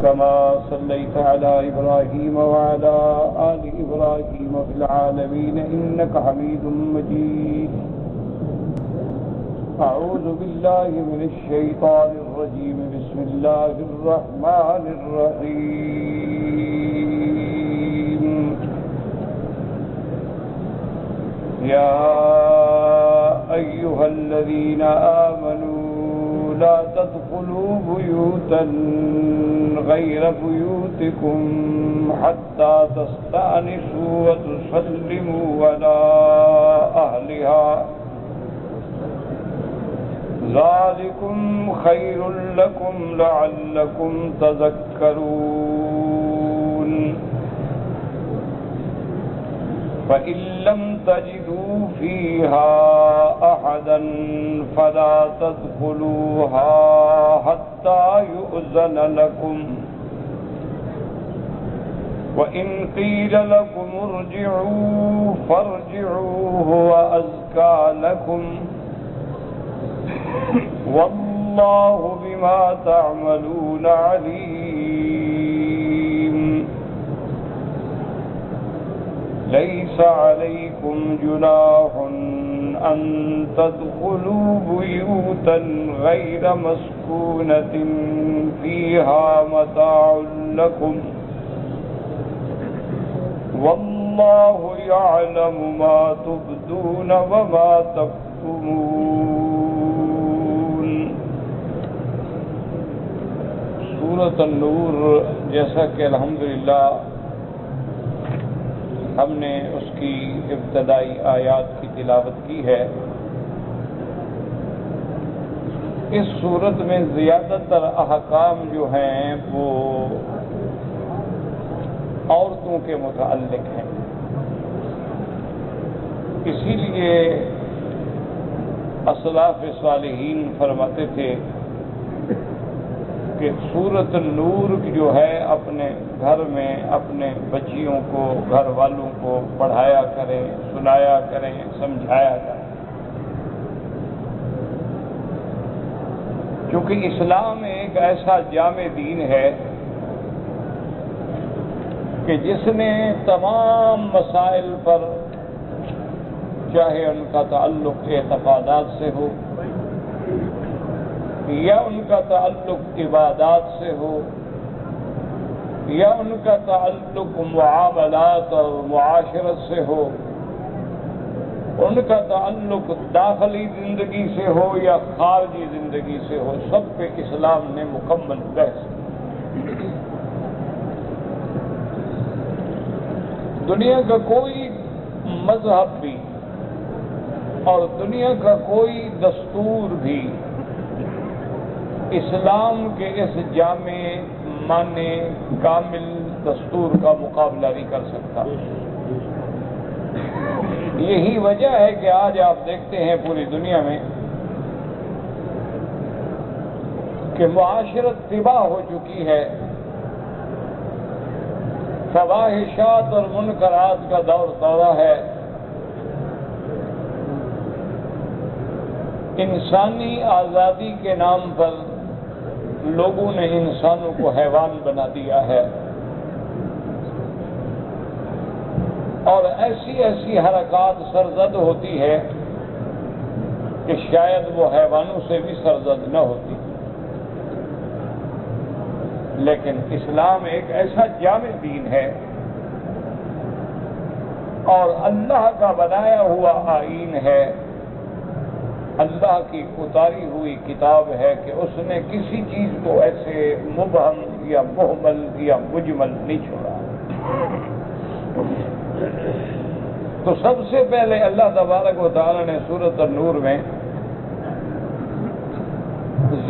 كما صليت على إبراهيم وعلى آل إبراهيم في العالمين إنك حميد مجيد. أعوذ بالله من الشيطان الرجيم. بسم الله الرحمن الرحيم. يا أيها الذين آمنوا لا تدخلوا بيوتا غير بيوتكم حتى تستأنسوا وتسلموا على أهلها ذلكم خير لكم لعلكم تذكرون. فإن لم تجدوا فيها أحدا فلا تدخلوها حتى يؤذن لكم، وإن قيل لكم ارجعوا فارجعوا هو أزكى لكم، والله بما تعملون عليم. ليس عليكم جناح أن تدخلوا بيوتا غير مسكونة فيها متاع لكم، والله يعلم ما تبدون وما تكتمون. سورۃ النور، جیسا کہ الحمدللہ ہم نے اس کی ابتدائی آیات کی تلاوت کی ہے، اس صورت میں زیادہ تر احکام جو ہیں وہ عورتوں کے متعلق ہیں. اسی لیے اسلاف صالحین فرماتے تھے کہ سورۃ النور جو ہے اپنے گھر میں اپنے بچیوں کو، گھر والوں کو پڑھایا کریں، سنایا کریں، سمجھایا کریں، کیونکہ اسلام ایک ایسا جامع دین ہے کہ جس نے تمام مسائل پر، چاہے ان کا تعلق اعتقادات سے ہو یا ان کا تعلق عبادات سے ہو یا ان کا تعلق معاملات اور معاشرت سے ہو، ان کا تعلق داخلی زندگی سے ہو یا خارجی زندگی سے ہو، سب پہ اسلام نے مکمل بحث. دنیا کا کوئی مذہب بھی اور دنیا کا کوئی دستور بھی اسلام کے اس جامع معنی کامل دستور کا مقابلہ نہیں کر سکتا. یہی وجہ ہے کہ آج آپ دیکھتے ہیں پوری دنیا میں کہ معاشرت تباہ ہو چکی ہے، فواحشات اور منکرات کا دور دورہ ہے، انسانی آزادی کے نام پر لوگوں نے انسانوں کو حیوان بنا دیا ہے، اور ایسی ایسی حرکات سرزد ہوتی ہے کہ شاید وہ حیوانوں سے بھی سرزد نہ ہوتی. لیکن اسلام ایک ایسا جامع دین ہے اور اللہ کا بنایا ہوا آئین ہے، اللہ کی اتاری ہوئی کتاب ہے کہ اس نے کسی چیز کو ایسے مبہم یا مہمل یا مجمل نہیں چھوڑا. تو سب سے پہلے اللہ تبارک و تعالی نے سورۃ النور میں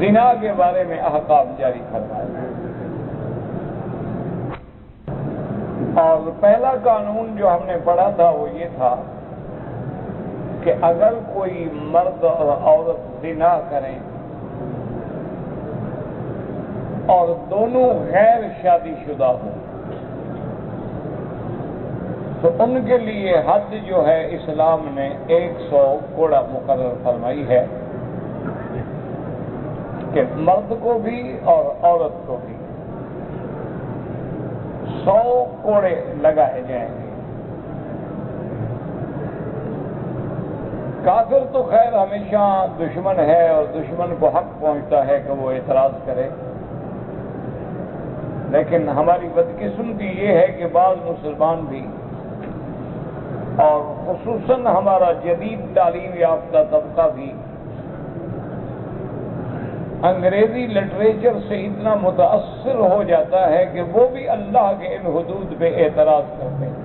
زنا کے بارے میں احکام جاری فرمائے، اور پہلا قانون جو ہم نے پڑھا تھا وہ یہ تھا کہ اگر کوئی مرد اور عورت زنا کریں اور دونوں غیر شادی شدہ ہوں تو ان کے لیے حد جو ہے اسلام نے 100 کوڑا مقرر فرمائی ہے کہ مرد کو بھی اور عورت کو بھی 100 کوڑے لگائے جائیں گے۔ کافر تو خیر ہمیشہ دشمن ہے اور دشمن کو حق پہنچتا ہے کہ وہ اعتراض کرے، لیکن ہماری بدقسمتی یہ ہے کہ بعض مسلمان بھی اور خصوصاً ہمارا جدید تعلیم یافتہ طبقہ بھی انگریزی لٹریچر سے اتنا متاثر ہو جاتا ہے کہ وہ بھی اللہ کے ان حدود پہ اعتراض کرتے ہیں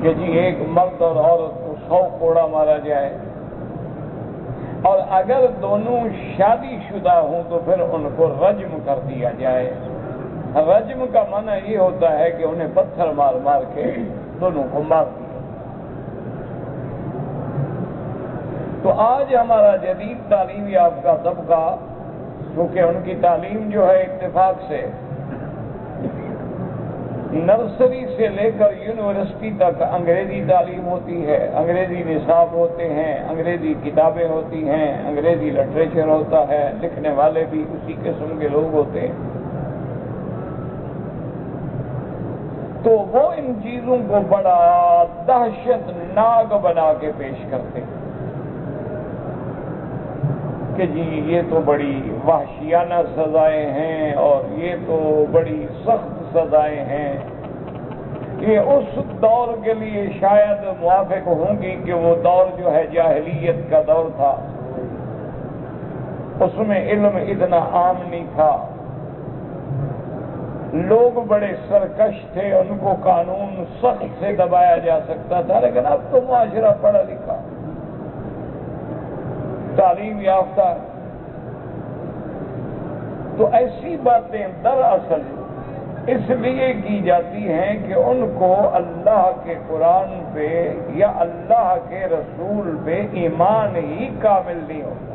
کہ جی ایک مرد اور عورت کو 100 کوڑا مارا جائے، اور اگر دونوں شادی شدہ ہوں تو پھر ان کو رجم کر دیا جائے۔ رجم کا معنی یہ ہوتا ہے کہ انہیں پتھر مار مار کے دونوں کو مار دیا۔ تو آج ہمارا جدید تعلیم یافتہ طبقہ، کیونکہ ان کی تعلیم جو ہے اتفاق سے نرسری سے لے کر یونیورسٹی تک انگریزی تعلیم ہوتی ہے، انگریزی نصاب ہوتے ہیں، انگریزی کتابیں ہوتی ہیں، انگریزی لٹریچر ہوتا ہے، لکھنے والے بھی اسی قسم کے لوگ ہوتے ہیں، تو وہ ان چیزوں کو بڑا دہشت ناک بنا کے پیش کرتے ہیں کہ جی یہ تو بڑی وحشیانہ سزائیں ہیں اور یہ تو بڑی سخت سزائیں ہیں، یہ اس دور کے لیے شاید موافق ہوں گی کہ وہ دور جو ہے جاہلیت کا دور تھا، اس میں علم اتنا عام نہیں تھا، لوگ بڑے سرکش تھے، ان کو قانون سخت سے دبایا جا سکتا تھا، لیکن اب تو معاشرہ پڑھا لکھا تعلیم یافتہ، تو ایسی باتیں دراصل اس لیے کی جاتی ہیں کہ ان کو اللہ کے قرآن پہ یا اللہ کے رسول پہ ایمان ہی کامل نہیں ہوتا۔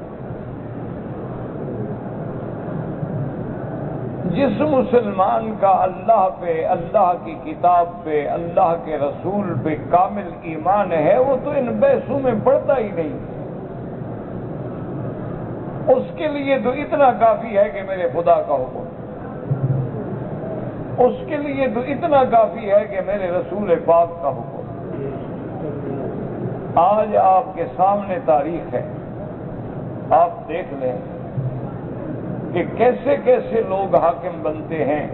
جس مسلمان کا اللہ پہ، اللہ کی کتاب پہ، اللہ کے رسول پہ کامل ایمان ہے، وہ تو ان بحثوں میں پڑتا ہی نہیں، اس کے لیے تو اتنا کافی ہے کہ میرے خدا کا حکم، اس کے لیے تو اتنا کافی ہے کہ میرے رسول پاک کا حکم۔ آج آپ کے سامنے تاریخ ہے، آپ دیکھ لیں کہ کیسے کیسے لوگ حاکم بنتے ہیں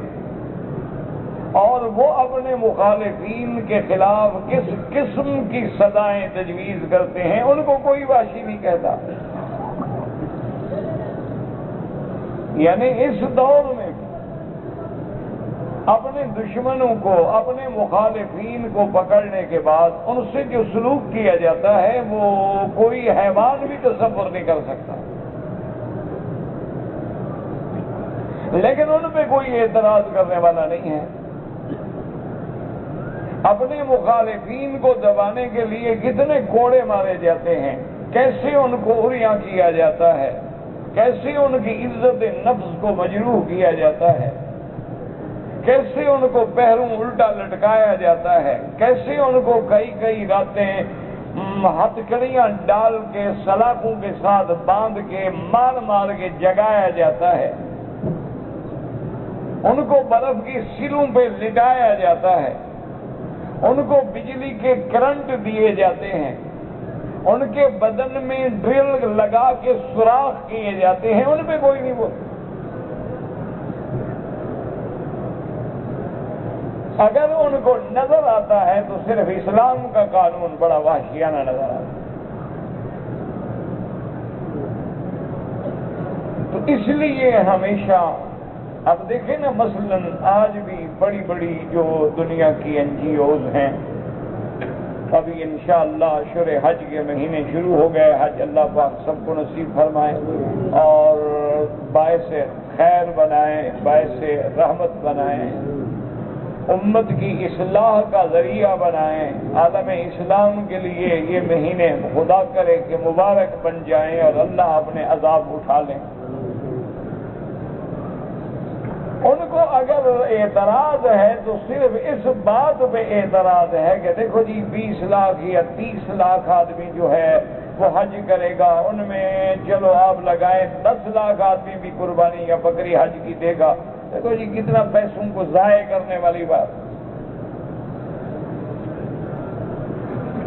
اور وہ اپنے مخالفین کے خلاف کس قسم کی سزائیں تجویز کرتے ہیں، ان کو کوئی وحشی نہیں کہتا۔ یعنی اس دور میں اپنے دشمنوں کو، اپنے مخالفین کو پکڑنے کے بعد ان سے جو سلوک کیا جاتا ہے وہ کوئی حیوان بھی تصور نہیں کر سکتا، لیکن ان پہ کوئی اعتراض کرنے والا نہیں ہے۔ اپنے مخالفین کو دبانے کے لیے کتنے کوڑے مارے جاتے ہیں، کیسے ان کو عریاں کیا جاتا ہے، کیسے ان کی عزت نفس کو مجروح کیا جاتا ہے، کیسے ان کو پیروں الٹا لٹکایا جاتا ہے، کیسے ان کو کئی کئی راتیں ہتھکڑیاں ڈال کے سلاخوں کے ساتھ باندھ کے مار مار کے جگایا جاتا ہے، ان کو برف کی سلوں پہ لٹایا جاتا ہے، ان کو بجلی کے کرنٹ دیے جاتے ہیں، ان کے بدن میں ڈرل لگا کے سوراخ کیے جاتے ہیں، ان پہ کوئی نہیں بولتا۔ اگر ان کو نظر آتا ہے تو صرف اسلام کا قانون بڑا وحشیانہ نظر آتا ہے۔ تو اس لیے ہمیشہ اب دیکھیں نا، مثلا آج بھی بڑی بڑی جو دنیا کی NGOs ہیں، ابھی انشاءاللہ شرح حج کے مہینے شروع ہو گئے، حج اللہ پاک سب کو نصیب فرمائے اور باعث خیر بنائیں، باعث رحمت بنائیں، امت کی اصلاح کا ذریعہ بنائیں، عالم اسلام کے لیے یہ مہینے خدا کرے کہ مبارک بن جائیں اور اللہ اپنے عذاب اٹھا لیں۔ ان کو اگر اعتراض ہے تو صرف اس بات پہ اعتراض ہے کہ دیکھو جی 20 لاکھ یا 30 لاکھ آدمی جو ہے وہ حج کرے گا، ان میں چلو آپ لگائیں 10 لاکھ آدمی بھی قربانی یا بکری حج کی دے گا، دیکھو جی کتنا پیسوں کو ضائع کرنے والی بات۔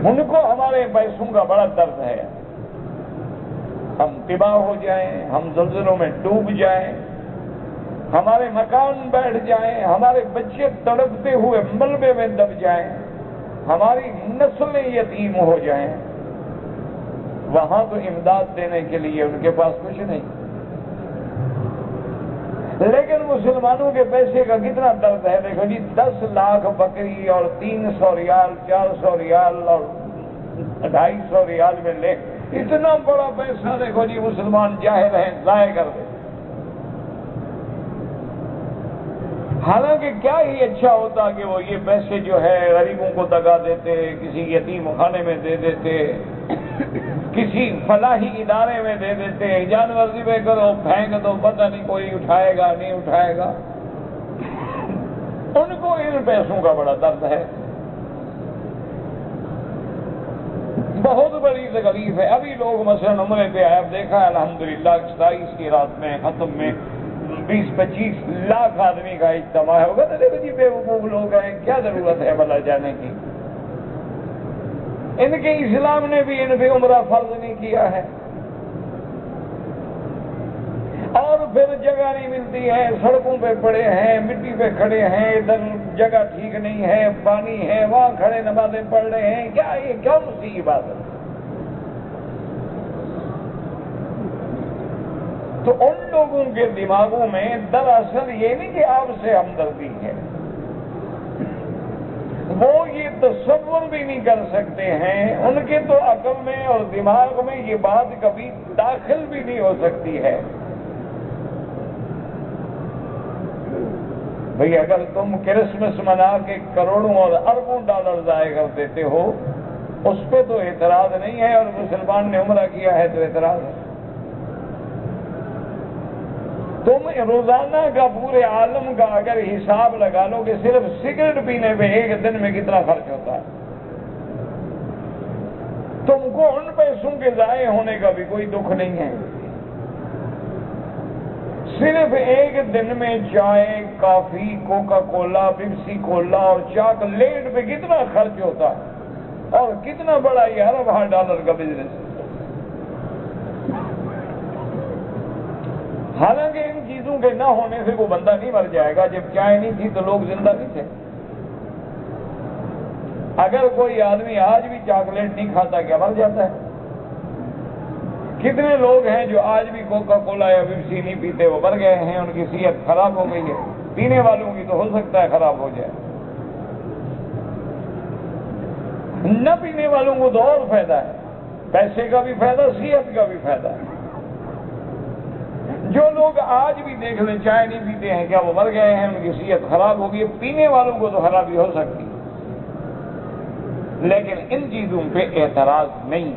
ان کو ہمارے پیسوں کا بڑا درد ہے، ہم تباہ ہو جائیں، ہم زلزلوں میں ڈوب جائیں، ہمارے مکان بیٹھ جائیں، ہمارے بچے تڑپتے ہوئے ملبے میں دب جائیں، ہماری نسلیں یتیم ہو جائیں، وہاں تو امداد دینے کے لیے ان کے پاس کچھ نہیں۔ لیکن مسلمانوں کے پیسے کا کتنا درد ہے، دیکھو جی 10 لاکھ بکری اور 300 ریال 400 ریال اور 250 ریال میں لے، اتنا بڑا پیسہ دیکھو جی مسلمان جاہل ہیں ضائع کر دے۔ حالانکہ کیا ہی اچھا ہوتا کہ وہ یہ پیسے جو ہے غریبوں کو دگا دیتے، کسی یتیم خانے میں دے دیتے، کسی فلاحی ادارے میں دے دیتے، جانور ذبح کرو پھینک دو، پتہ نہیں کوئی اٹھائے گا نہیں اٹھائے گا۔ ان کو ان پیسوں کا بڑا درد ہے، بہت بڑی تکلیف ہے۔ ابھی لوگ مثلا عمرے پہ آئے، اب دیکھا ہے الحمدللہ 27 کی رات میں ختم میں 20-25 لاکھ آدمی کا اجتماع ہوگا، تو دیکھو جی بے وقوف لوگ ہیں، کیا ضرورت ہے بھلا جانے کی؟ ان کے اسلام نے بھی ان پہ عمرہ فرض نہیں کیا ہے، اور پھر جگہ نہیں ملتی ہے، سڑکوں پہ پڑے ہیں، مٹی پہ کھڑے ہیں، ادھر جگہ ٹھیک نہیں ہے، پانی ہے، وہاں کھڑے نمازیں پڑھ رہے ہیں، کیا یہ کیا سی عبادت؟ تو ان لوگوں کے دماغوں میں دراصل یہ نہیں کہ آپ سے ہمدردی ہے، وہ یہ تصور بھی نہیں کر سکتے ہیں، ان کے تو عقل میں اور دماغ میں یہ بات کبھی داخل بھی نہیں ہو سکتی ہے۔ بھئی اگر تم کرسمس منا کے کروڑوں اور اربوں ڈالر ضائع کر دیتے ہو، اس پہ تو اعتراض نہیں ہے، اور مسلمان نے عمرہ کیا ہے تو اعتراض ہے۔ تم روزانہ کا پورے عالم کا اگر حساب لگا لو کہ صرف سگریٹ پینے پہ ایک دن میں کتنا خرچ ہوتا ہے، تم کو ان پیسوں کے ضائع ہونے کا بھی کوئی دکھ نہیں ہے۔ صرف ایک دن میں چائے، کافی، کوکا کولا، پیپسی کولا اور چاکلیٹ پہ کتنا خرچ ہوتا ہے، اور کتنا بڑا یہ اربوں ڈالر کا بزنس ہے۔ حالانکہ ان چیزوں کے نہ ہونے سے کوئی بندہ نہیں مر جائے گا، جب چائے نہیں تھی تو لوگ زندہ نہیں تھے۔ اگر کوئی آدمی آج بھی چاکلیٹ نہیں کھاتا کیا مر جاتا ہے؟ کتنے لوگ ہیں جو آج بھی کوکا کولا یا پیپسی نہیں پیتے، وہ مر گئے ہیں، ان کی صحت خراب ہو گئی ہے۔ پینے والوں کی تو ہو سکتا ہے خراب ہو جائے، نہ پینے والوں کو تو اور فائدہ ہے، پیسے کا بھی فائدہ، صحت کا بھی فائدہ ہے۔ جو لوگ آج بھی دیکھ لیں چائے نہیں پیتے ہیں، کیا وہ مر گئے ہیں؟ ان کی صحت خراب ہوگی ہے۔ پینے والوں کو تو خرابی ہو سکتی، لیکن ان چیزوں پہ اعتراض نہیں۔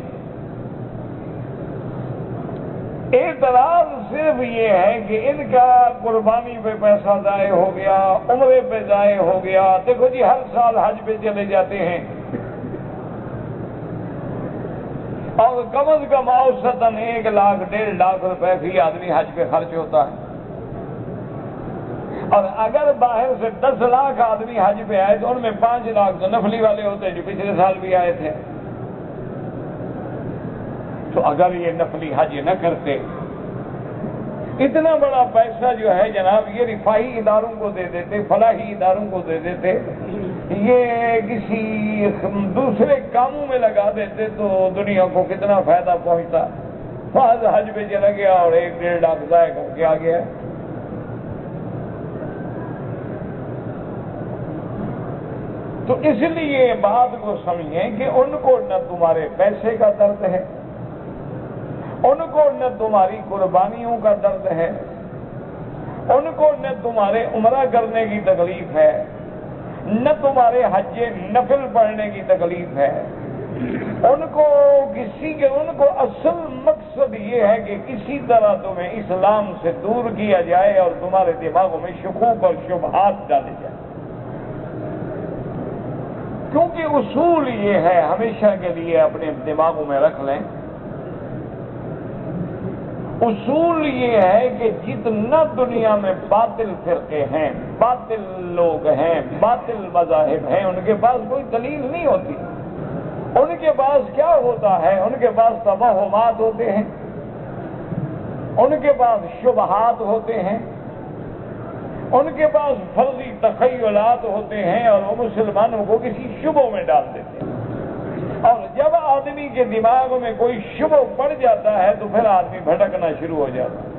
اعتراض صرف یہ ہے کہ ان کا قربانی پہ پیسہ ضائع ہو گیا، عمرے پہ ضائع ہو گیا۔ دیکھو جی ہر سال حج پہ چلے جاتے ہیں، اور کم از کم اوسطاً 1 لاکھ 1.5 لاکھ روپے فی آدمی حج پہ خرچ ہوتا ہے، اور اگر باہر سے 10 لاکھ آدمی حج پہ آئے تو ان میں 5 لاکھ تو نفلی والے ہوتے ہیں جو پچھلے سال بھی آئے تھے۔ تو اگر یہ نفلی حج نہ کرتے، اتنا بڑا پیسہ جو ہے جناب یہ رفاہی اداروں کو دے دیتے، فلاحی اداروں کو دے دیتے، یہ کسی دوسرے کاموں میں لگا دیتے، تو دنیا کو کتنا فائدہ پہنچتا۔ بعض حج پہ چلا گیا اور 1-1.5 لاکھ ضائع کر کے آ گیا۔ تو اس لیے بات کو سمجھیں کہ ان کو نہ تمہارے پیسے کا درد ہے، ان کو نہ تمہاری قربانیوں کا درد ہے، ان کو نہ تمہارے عمرہ کرنے کی تکلیف ہے، نہ تمہارے حج نفل پڑھنے کی تکلیف ہے۔ ان کو اصل مقصد یہ ہے کہ کسی طرح تمہیں اسلام سے دور کیا جائے اور تمہارے دماغوں میں شکوک اور شبہات ڈالے جائیں۔ کیونکہ اصول یہ ہے، ہمیشہ کے لیے اپنے دماغوں میں رکھ لیں اصول یہ ہے کہ جتنا دنیا میں باطل فرقے ہیں، باطل لوگ ہیں، باطل مذاہب ہیں، ان کے پاس کوئی دلیل نہیں ہوتی۔ ان کے پاس کیا ہوتا ہے؟ ان کے پاس توہمات ہوتے ہیں، ان کے پاس شبہات ہوتے ہیں، ان کے پاس فرضی تخیلات ہوتے ہیں، اور وہ مسلمانوں کو کسی شبہ میں ڈال دیتے ہیں۔ اور جب آدمی کے دماغ میں کوئی شبہ پڑ جاتا ہے تو پھر آدمی بھٹکنا شروع ہو جاتا ہے۔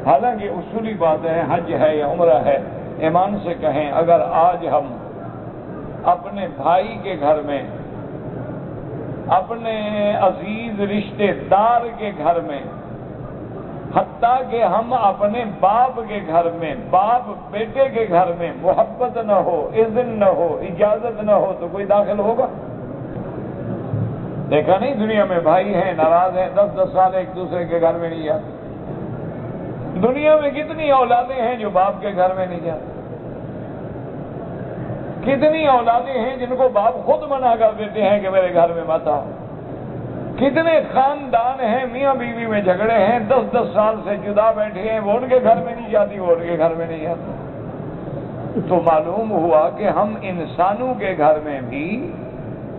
حالانکہ اصولی بات ہے، حج ہے یا عمرہ ہے، ایمان سے کہیں اگر آج ہم اپنے بھائی کے گھر میں، اپنے عزیز رشتے دار کے گھر میں، حتیٰ کہ ہم اپنے باپ کے گھر میں، باپ بیٹے کے گھر میں محبت نہ ہو، اذن نہ ہو، اجازت نہ ہو تو کوئی داخل ہوگا؟ دیکھا نہیں دنیا میں بھائی ہیں ناراض ہیں، 10 سال ایک دوسرے کے گھر میں نہیں جاتے۔ دنیا میں کتنی اولادیں ہیں جو باپ کے گھر میں نہیں جاتے؟ کتنی اولادیں ہیں جن کو باپ خود منع کر دیتے ہیں کہ میرے گھر میں مت آؤ؟ کتنے خاندان ہیں میاں بیوی میں جھگڑے ہیں، 10 سال سے جدا بیٹھے ہیں، وہ ان کے گھر میں نہیں جاتی، وہ ان کے گھر میں نہیں جاتی۔ تو معلوم ہوا کہ ہم انسانوں کے گھر میں بھی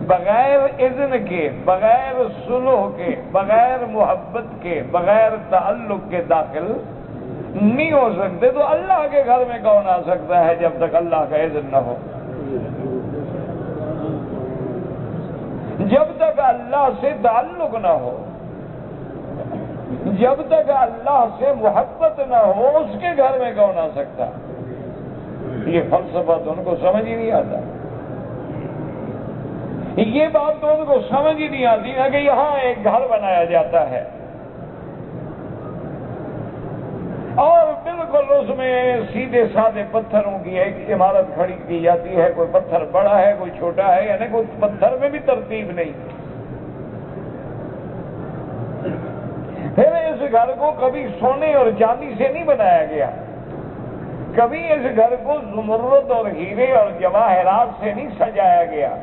بغیر اذن کے، بغیر صلح کے، بغیر محبت کے، بغیر تعلق کے داخل نہیں ہو سکتے۔ تو اللہ کے گھر میں کون آ سکتا ہے جب تک اللہ کا اذن نہ ہو؟ جب تک اللہ سے تعلق نہ ہو، جب تک اللہ سے محبت نہ ہو، اس کے گھر میں کون آ سکتا؟ یہ فلسفہ تو ان کو سمجھ ہی نہیں آتا۔ یہ بات تو ان کو سمجھ ہی نہیں آتی ہے کہ یہاں ایک گھر بنایا جاتا ہے اور بالکل اس میں سیدھے سادے پتھروں کی ایک عمارت کھڑی کی جاتی ہے، کوئی پتھر بڑا ہے کوئی چھوٹا ہے، یعنی کوئی پتھر میں بھی ترتیب نہیں۔ پھر اس گھر کو کبھی سونے اور چاندی سے نہیں بنایا گیا، کبھی اس گھر کو زمرد اور ہیرے اور جواہرات سے نہیں سجایا گیا،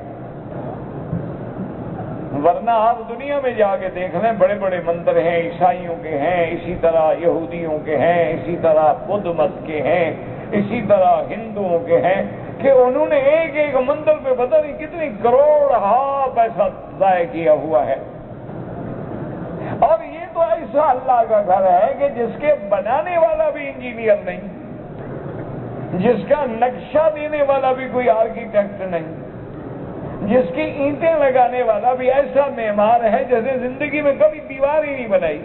ورنہ آپ دنیا میں جا کے دیکھ لیں بڑے بڑے مندر ہیں، عیسائیوں کے ہیں، اسی طرح یہودیوں کے ہیں، اسی طرح بدھ مت کے ہیں، اسی طرح ہندوؤں کے ہیں، کہ انہوں نے ایک ایک مندر پہ پتہ نہیں کتنی کروڑ پیسہ ضائع کیا ہوا ہے۔ اور یہ تو ایسا اللہ کا گھر ہے کہ جس کے بنانے والا بھی انجینئر نہیں، جس کا نقشہ دینے والا بھی کوئی آرکیٹیکٹ نہیں، جس کی اینٹیں لگانے والا بھی ایسا معمار ہے جیسے زندگی میں کبھی دیوار ہی نہیں بنائی،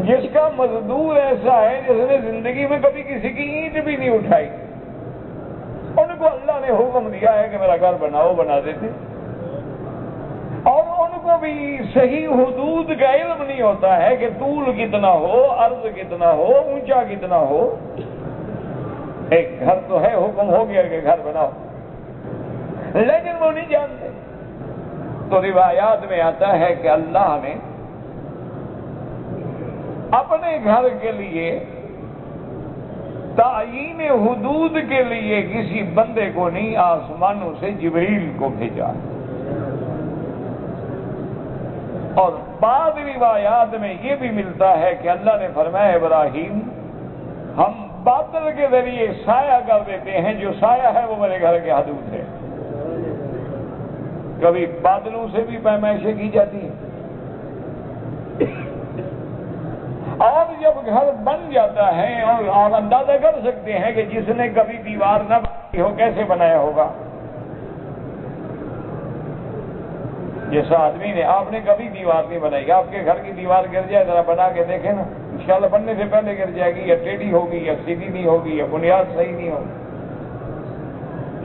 جس کا مزدور ایسا ہے جس نے زندگی میں کبھی کسی کی اینٹ بھی نہیں اٹھائی۔ ان کو اللہ نے حکم دیا ہے کہ میرا گھر بناؤ، بنا دیتے، اور ان کو بھی صحیح حدود کا علم نہیں ہوتا ہے کہ طول کتنا ہو، عرض کتنا ہو، اونچا کتنا ہو۔ ایک گھر تو ہے، حکم ہو گیا کہ گھر بناؤ، لیکن وہ نہیں جانتے۔ تو روایات میں آتا ہے کہ اللہ نے اپنے گھر کے لیے تعیین حدود کے لیے کسی بندے کو نہیں، آسمانوں سے جبریل کو بھیجا۔ اور بعض روایات میں یہ بھی ملتا ہے کہ اللہ نے فرمایا ابراہیم ہم بادل کے ذریعے سایہ کر دیتے ہیں، جو سایہ ہے وہ میرے گھر کے حدود ہے۔ کبھی بادلوں سے بھی پیمائشیں کی جاتی ہیں، اور جب گھر بن جاتا ہے اور اندازہ کر سکتے ہیں کہ جس نے کبھی دیوار نہ بنائی ہو کیسے بنایا ہوگا۔ جیسا آدمی نے، آپ نے کبھی دیوار نہیں بنائی، آپ کے گھر کی دیوار گر جائے ذرا بنا کے دیکھیں نا، انشاءاللہ بننے سے پہلے گر جائے گی، یا ٹیڑھی ہوگی یا سیدھی نہیں ہوگی یا بنیاد صحیح نہیں ہوگی،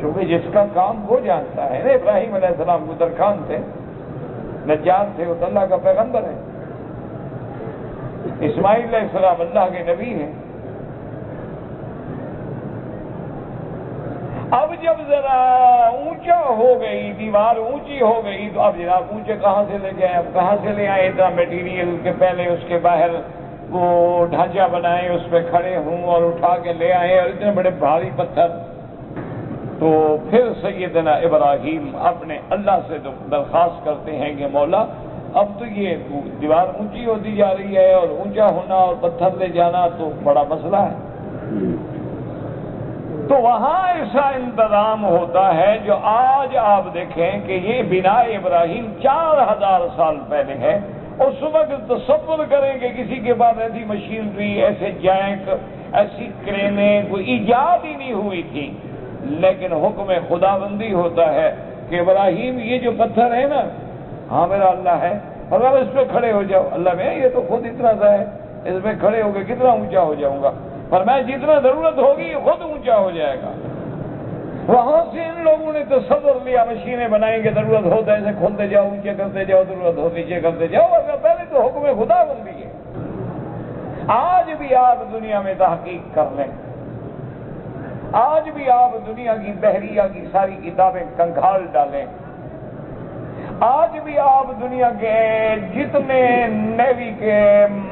کیونکہ جس کا کام وہ جانتا ہے نا۔ ابراہیم علیہ السلام گزرخان تھے، نجار تھے، وہ اللہ کا پیغمبر ہے۔ اسماعیل علیہ السلام اللہ کے نبی ہیں۔ اب جب ذرا اونچا ہو گئی، دیوار اونچی ہو گئی، تو اب جناب اونچے کہاں سے لے جائیں، اب کہاں سے لے آئے اتنا میٹیریل کے پہلے اس کے باہر وہ ڈھانچہ بنائے، اس پہ کھڑے ہوں اور اٹھا کے لے آئے، اور اتنے بڑے بھاری پتھر۔ تو پھر سیدنا ابراہیم اپنے اللہ سے درخواست کرتے ہیں کہ مولا اب تو یہ دیوار اونچی ہوتی جا رہی ہے اور اونچا ہونا اور پتھر لے جانا تو بڑا مسئلہ ہے. تو وہاں ایسا انتظام ہوتا ہے جو آج آپ دیکھیں کہ یہ بنا ابراہیم 4000 سال پہلے ہے. اس وقت تصور کریں کہ کسی کے پاس ایسی مشینری، ایسے جینک، ایسی کرینیں کوئی ایجاد ہی نہیں ہوئی تھی. لیکن حکم خدا بندی ہوتا ہے کہ ابراہیم یہ جو پتھر ہے نا، ہاں میرا اللہ ہے، اگر اس پہ کھڑے ہو جاؤ. اللہ میں یہ تو خود اتنا سا ہے، اس پہ کھڑے ہو کے کتنا اونچا ہو جاؤں گا، پر میں جتنا ضرورت ہوگی خود اونچا ہو جائے گا. وہاں سے ان لوگوں نے تصور لیا، مشینیں بنائیں گے، ضرورت ہو تو ایسے کھولتے جاؤ، اونچے کرتے جاؤ، ضرورت ہو نیچے کرتے جاؤ. اگر پہلے تو حکم خدا بندی ہے. آج بھی آپ دنیا میں تحقیق کر لیں، آج بھی آپ دنیا کی بحریہ کی ساری کتابیں کنکھال ڈالیں، آج بھی آپ دنیا کے جتنے نیوی کے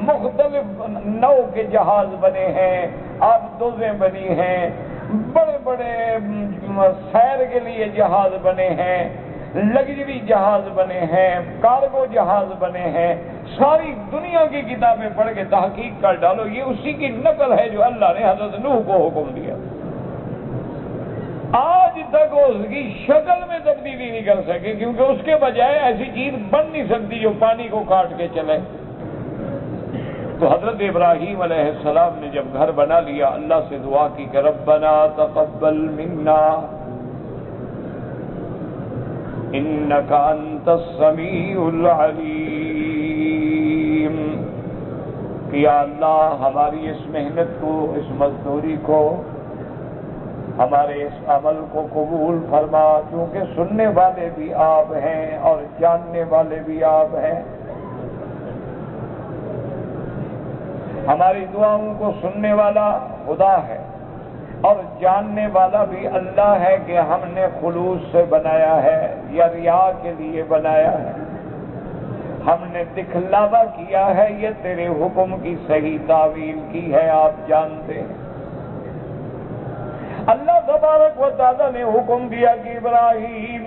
مختلف نو کے جہاز بنے ہیں، آبدوزیں بنی ہیں، بڑے بڑے سیر کے لیے جہاز بنے ہیں، لگژری جہاز بنے ہیں، کارگو جہاز بنے ہیں، ساری دنیا کی کتابیں پڑھ کے تحقیق کر ڈالو، یہ اسی کی نقل ہے جو اللہ نے حضرت نوح کو حکم دیا. آج تک اس کی شکل میں تبدیلی نہیں کر سکے، کیونکہ اس کے بجائے ایسی چیز بن نہیں سکتی جو پانی کو کاٹ کے چلے. تو حضرت ابراہیم علیہ السلام نے جب گھر بنا لیا، اللہ سے دعا کی کہ ربنا تقبل منا انک انت السمیع العلیم. کہ یا اللہ ہماری اس محنت کو، اس مزدوری کو، ہمارے اس عمل کو قبول فرما، کیونکہ سننے والے بھی آپ ہیں اور جاننے والے بھی آپ ہیں. ہماری دعاؤں کو سننے والا خدا ہے اور جاننے والا بھی اللہ ہے کہ ہم نے خلوص سے بنایا ہے یا ریا کے لیے بنایا ہے، ہم نے دکھلاوا کیا ہے، یہ تیرے حکم کی صحیح تعویل کی ہے، آپ جانتے ہیں. اللہ تبارک و تعالیٰ نے حکم دیا کہ ابراہیم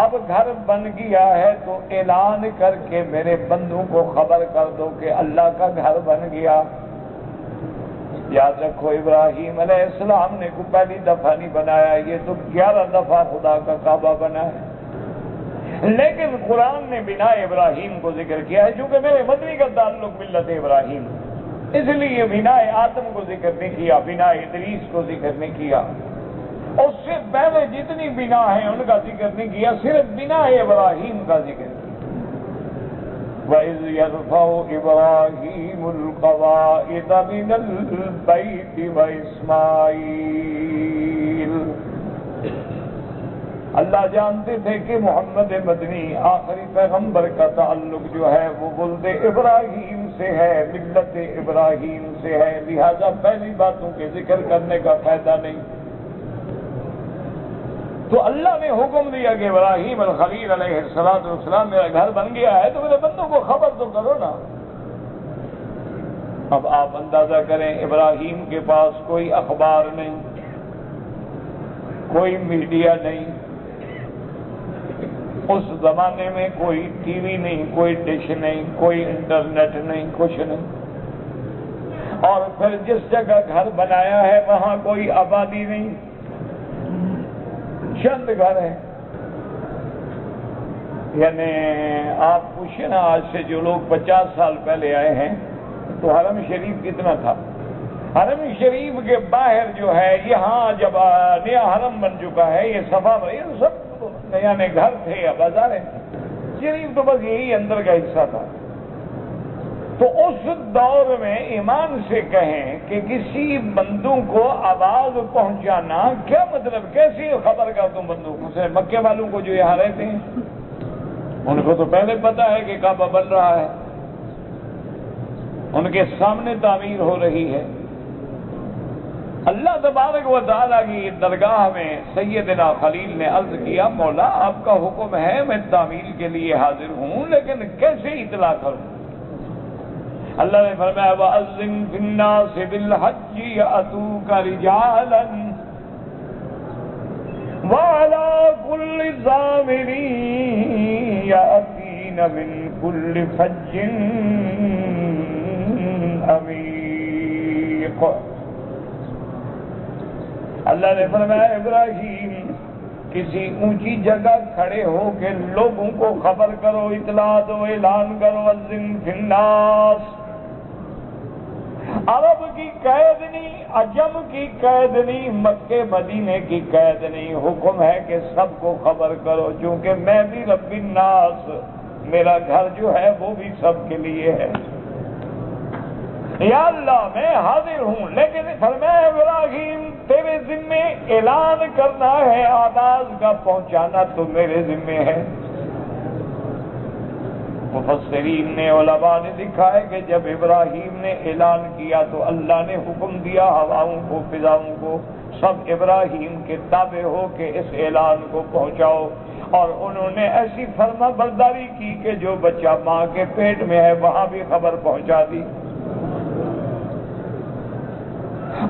اب گھر بن گیا ہے تو اعلان کر کے میرے بندوں کو خبر کر دو کہ اللہ کا گھر بن گیا. یاد رکھو ابراہیم علیہ السلام نے کوئی پہلی دفعہ نہیں بنایا، یہ تو 11 دفعہ خدا کا کعبہ بنا ہے. لیکن قرآن نے بنا ابراہیم کو ذکر کیا ہے، چونکہ میرے مدنی کا تعلق ملت ابراہیم، اس لیے بنا آدم کو ذکر نہیں کیا، بنا ادریس کو ذکر نہیں کیا. اس سے پہلے جتنی بنا ہیں ان کا ذکر نہیں کیا، صرف بنا ابراہیم کا ذکر کیا. وَإِذْ يَرْفَعُ إِبْرَاهِيمُ الْقَوَاعِدَ مِنَ الْبَيْتِ وَإِسْمَاعِيلُ. اللہ جانتے تھے کہ محمد مدنی آخری پیغمبر کا تعلق جو ہے وہ ولد ابراہیم سے ہے، ملت ابراہیم سے ہے، لہذا پہلی باتوں کے ذکر کرنے کا فائدہ نہیں. تو اللہ نے حکم دیا کہ ابراہیم الخلیل علیہ السلام میرا گھر بن گیا ہے تو میرے بندوں کو خبر تو کرو نا. اب آپ اندازہ کریں، ابراہیم کے پاس کوئی اخبار نہیں، کوئی میڈیا نہیں، اس زمانے میں کوئی ٹی وی نہیں، کوئی ڈش نہیں، کوئی انٹرنیٹ نہیں، کچھ نہیں. اور پھر جس جگہ گھر بنایا ہے وہاں کوئی آبادی نہیں، چند گھر ہیں. یعنی آپ پوچھیں نا، آج سے جو لوگ 50 سال پہلے آئے ہیں تو حرم شریف کتنا تھا؟ حرم شریف کے باہر جو ہے، یہاں جب نیا حرم بن چکا ہے، یہ صفا یہ سب نیا نئے گھر تھے یا بازاریں، شریف تو بس یہی اندر کا حصہ تھا. تو اس دور میں ایمان سے کہیں کہ کسی بندوں کو آواز پہنچانا کیا مطلب، کیسی خبر کا تم بندوں کو؟ مکے والوں کو جو یہاں رہتے ہیں ان کو تو پہلے پتا ہے کہ کعبہ بن رہا ہے، ان کے سامنے تعمیر ہو رہی ہے. اللہ تبارک و تعالیٰ کی درگاہ میں سیدنا خلیل نے عرض کیا، مولا آپ کا حکم ہے، میں تعمیر کے لیے حاضر ہوں، لیکن کیسے اطلاع کروں؟ اللہ نے فرمایا وَأَذِّن فِي النَّاسِ بِالْحَجِّ يَأْتُوكَ رِجَالًا وَعَلَىٰ كُلِّ ضَامِرٍ يَأْتِينَ العالمین من کل فج عمیق۔ اللہ نے فرمایا ابراہیم کسی اونچی جگہ کھڑے ہو کے لوگوں کو خبر کرو، اطلاع دو، اعلان کرو، اذن فی الناس۔ عرب کی قید نہیں، عجم کی قید نہیں، مکے مدینے کی قید نہیں، حکم ہے کہ سب کو خبر کرو، چونکہ میں بھی رب الناس، میرا گھر جو ہے وہ بھی سب کے لیے ہے۔ یا اللہ میں حاضر ہوں، لیکن فرمایا ابراہیم تیرے ذمے اعلان کرنا ہے، آواز کا پہنچانا تو میرے ذمے ہے۔ مفسرین نے، علماء نے لکھا ہے کہ جب ابراہیم نے اعلان کیا تو اللہ نے حکم دیا ہواؤں کو، فضاؤں کو، سب ابراہیم کے تابع ہو کے اس اعلان کو پہنچاؤ، اور انہوں نے ایسی فرما برداری کی کہ جو بچہ ماں کے پیٹ میں ہے وہاں بھی خبر پہنچا دی۔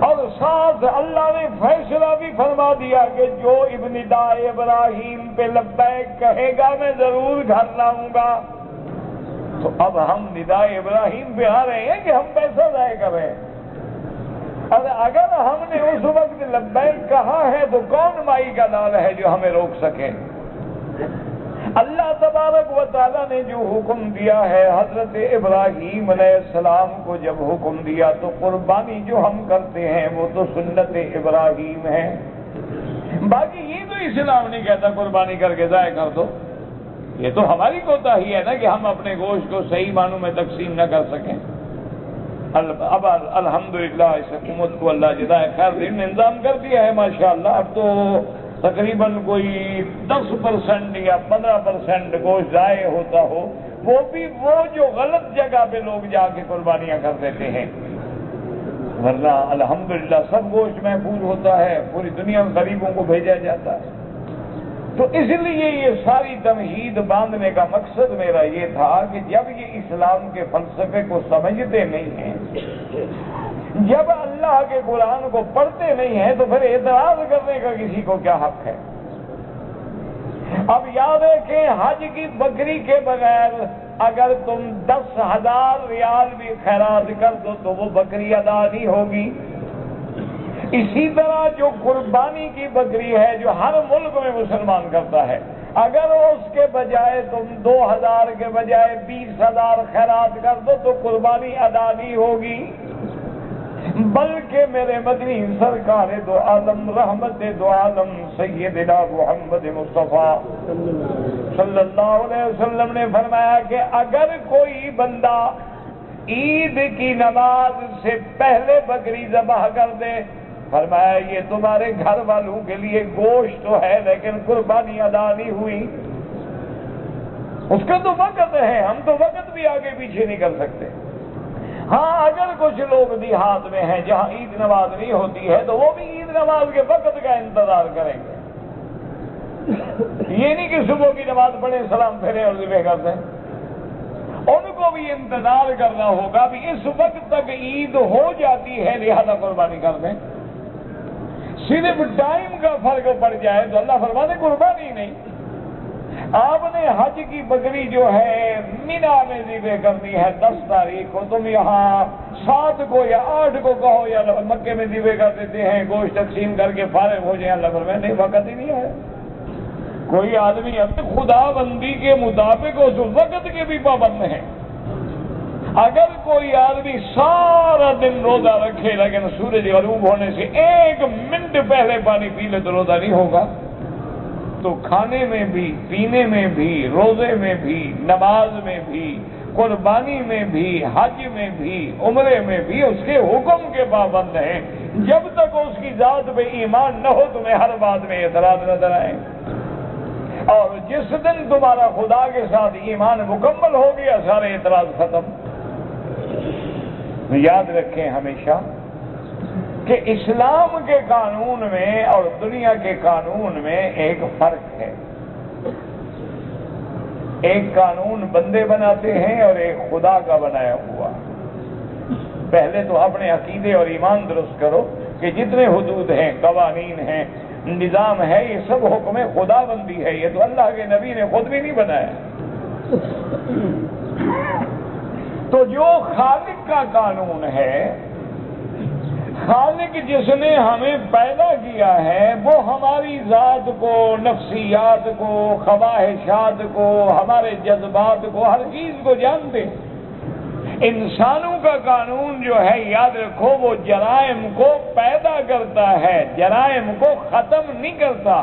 اور ساتھ اللہ نے فیصلہ بھی فرما دیا کہ جو ابن داء ابراہیم پہ لبیک کہے گا میں ضرور گھر لاؤں گا۔ تو اب ہم نداء ابراہیم پہ آ رہے ہیں کہ ہم پیسہ ضائع کر رہے ہیں؟ اور اگر ہم نے اس وقت لبیک کہا ہے تو کون مائی کا لال ہے جو ہمیں روک سکے؟ اللہ تبارک و تعالیٰ نے جو حکم دیا ہے، حضرت ابراہیم علیہ السلام کو جب حکم دیا تو قربانی جو ہم کرتے ہیں وہ تو سنت ابراہیم ہے۔ باقی یہ تو اسلام نہیں کہتا قربانی کر کے ضائع کر دو، یہ تو ہماری کوتاہی ہے نا کہ ہم اپنے گوشت کو صحیح معنوں میں تقسیم نہ کر سکیں۔ اب الحمدللہ اس حکومت کو اللہ جزائے خیر دے نے انتظام کر دیا ہے ماشاءاللہ۔ اب تو تقریباً کوئی 10% یا 15% گوشت ضائع ہوتا ہو، وہ بھی وہ جو غلط جگہ پہ لوگ جا کے قربانیاں کر دیتے ہیں، ورنہ الحمدللہ سب گوشت محفوظ ہوتا ہے، پوری دنیا میں غریبوں کو بھیجا جاتا ہے۔ تو اس لیے یہ ساری تمہید باندھنے کا مقصد میرا یہ تھا کہ جب یہ اسلام کے فلسفے کو سمجھتے نہیں ہیں، جب اللہ کے قرآن کو پڑھتے نہیں ہیں، تو پھر اعتراض کرنے کا کسی کو کیا حق ہے؟ اب یاد رکھیں حج کی بکری کے بغیر اگر تم 10,000 ریال بھی خیرات کر دو تو وہ بکری ادا نہیں ہوگی۔ اسی طرح جو قربانی کی بکری ہے جو ہر ملک میں مسلمان کرتا ہے، اگر اس کے بجائے تم 2,000 کے بجائے 20,000 خیرات کر دو تو قربانی ادا نہیں ہوگی، بلکہ میرے مدنی سرکار دو عالم رحمت دو عالم سیدنا محمد مصطفیٰ صلی اللہ علیہ وسلم نے فرمایا کہ اگر کوئی بندہ عید کی نماز سے پہلے بکری ذبح کر دے، فرمایا یہ تمہارے گھر والوں کے لیے گوشت تو ہے لیکن قربانی ادا نہیں ہوئی۔ اس کا تو وقت ہے، ہم تو وقت بھی آگے پیچھے نہیں کر سکتے۔ ہاں اگر کچھ لوگ دیہات میں ہیں جہاں عید نماز نہیں ہوتی ہے تو وہ بھی عید نماز کے وقت کا انتظار کریں گے، یہ نہیں کہ صبح کی نماز پڑھیں سلام پھیریں اور ذبح کر دیں، ان کو بھی انتظار کرنا ہوگا بھی اس وقت تک عید ہو جاتی ہے لہذا قربانی کر دیں۔ صرف ٹائم کا فرق پڑ جائے تو اللہ فرماتے قربانی نہیں۔ آپ نے حج کی بکری جو ہے مینا میں ذبح کرنی ہے 10 تاریخ کو، تم یہاں 7 کو یا 8 کو کہو یا مکے میں ذبح کر دیتے ہیں، گوشت تقسیم کر کے فارغ ہو جائیں، اللہ فرماتے نہیں وقت ہی نہیں ہے۔ کوئی آدمی اپنے خدا بندی کے مطابق اس وقت کے بھی پابند ہیں۔ اگر کوئی آدمی سارا دن روزہ رکھے لیکن سورج غروب ہونے سے 1 منٹ پہلے پانی پی لے تو روزہ نہیں ہوگا۔ تو کھانے میں بھی، پینے میں بھی، روزے میں بھی، نماز میں بھی، قربانی میں بھی، حج میں بھی، عمرے میں بھی اس کے حکم کے پابند ہیں۔ جب تک اس کی ذات پہ ایمان نہ ہو تمہیں ہر بات میں اعتراض نظر آئے، اور جس دن تمہارا خدا کے ساتھ ایمان مکمل ہو گیا سارے اعتراض ختم۔ یاد رکھیں ہمیشہ کہ اسلام کے قانون میں اور دنیا کے قانون میں ایک فرق ہے۔ ایک قانون بندے بناتے ہیں اور ایک خدا کا بنایا ہوا۔ پہلے تو اپنے عقیدے اور ایمان درست کرو کہ جتنے حدود ہیں، قوانین ہیں، نظام ہے، یہ سب حکم خدا بندی ہے، یہ تو اللہ کے نبی نے خود بھی نہیں بنایا۔ تو جو خالق کا قانون ہے، خالق جس نے ہمیں پیدا کیا ہے، وہ ہماری ذات کو، نفسیات کو، خواہشات کو، ہمارے جذبات کو، ہر چیز کو جانتے ہیں۔ انسانوں کا قانون جو ہے، یاد رکھو، وہ جرائم کو پیدا کرتا ہے، جرائم کو ختم نہیں کرتا۔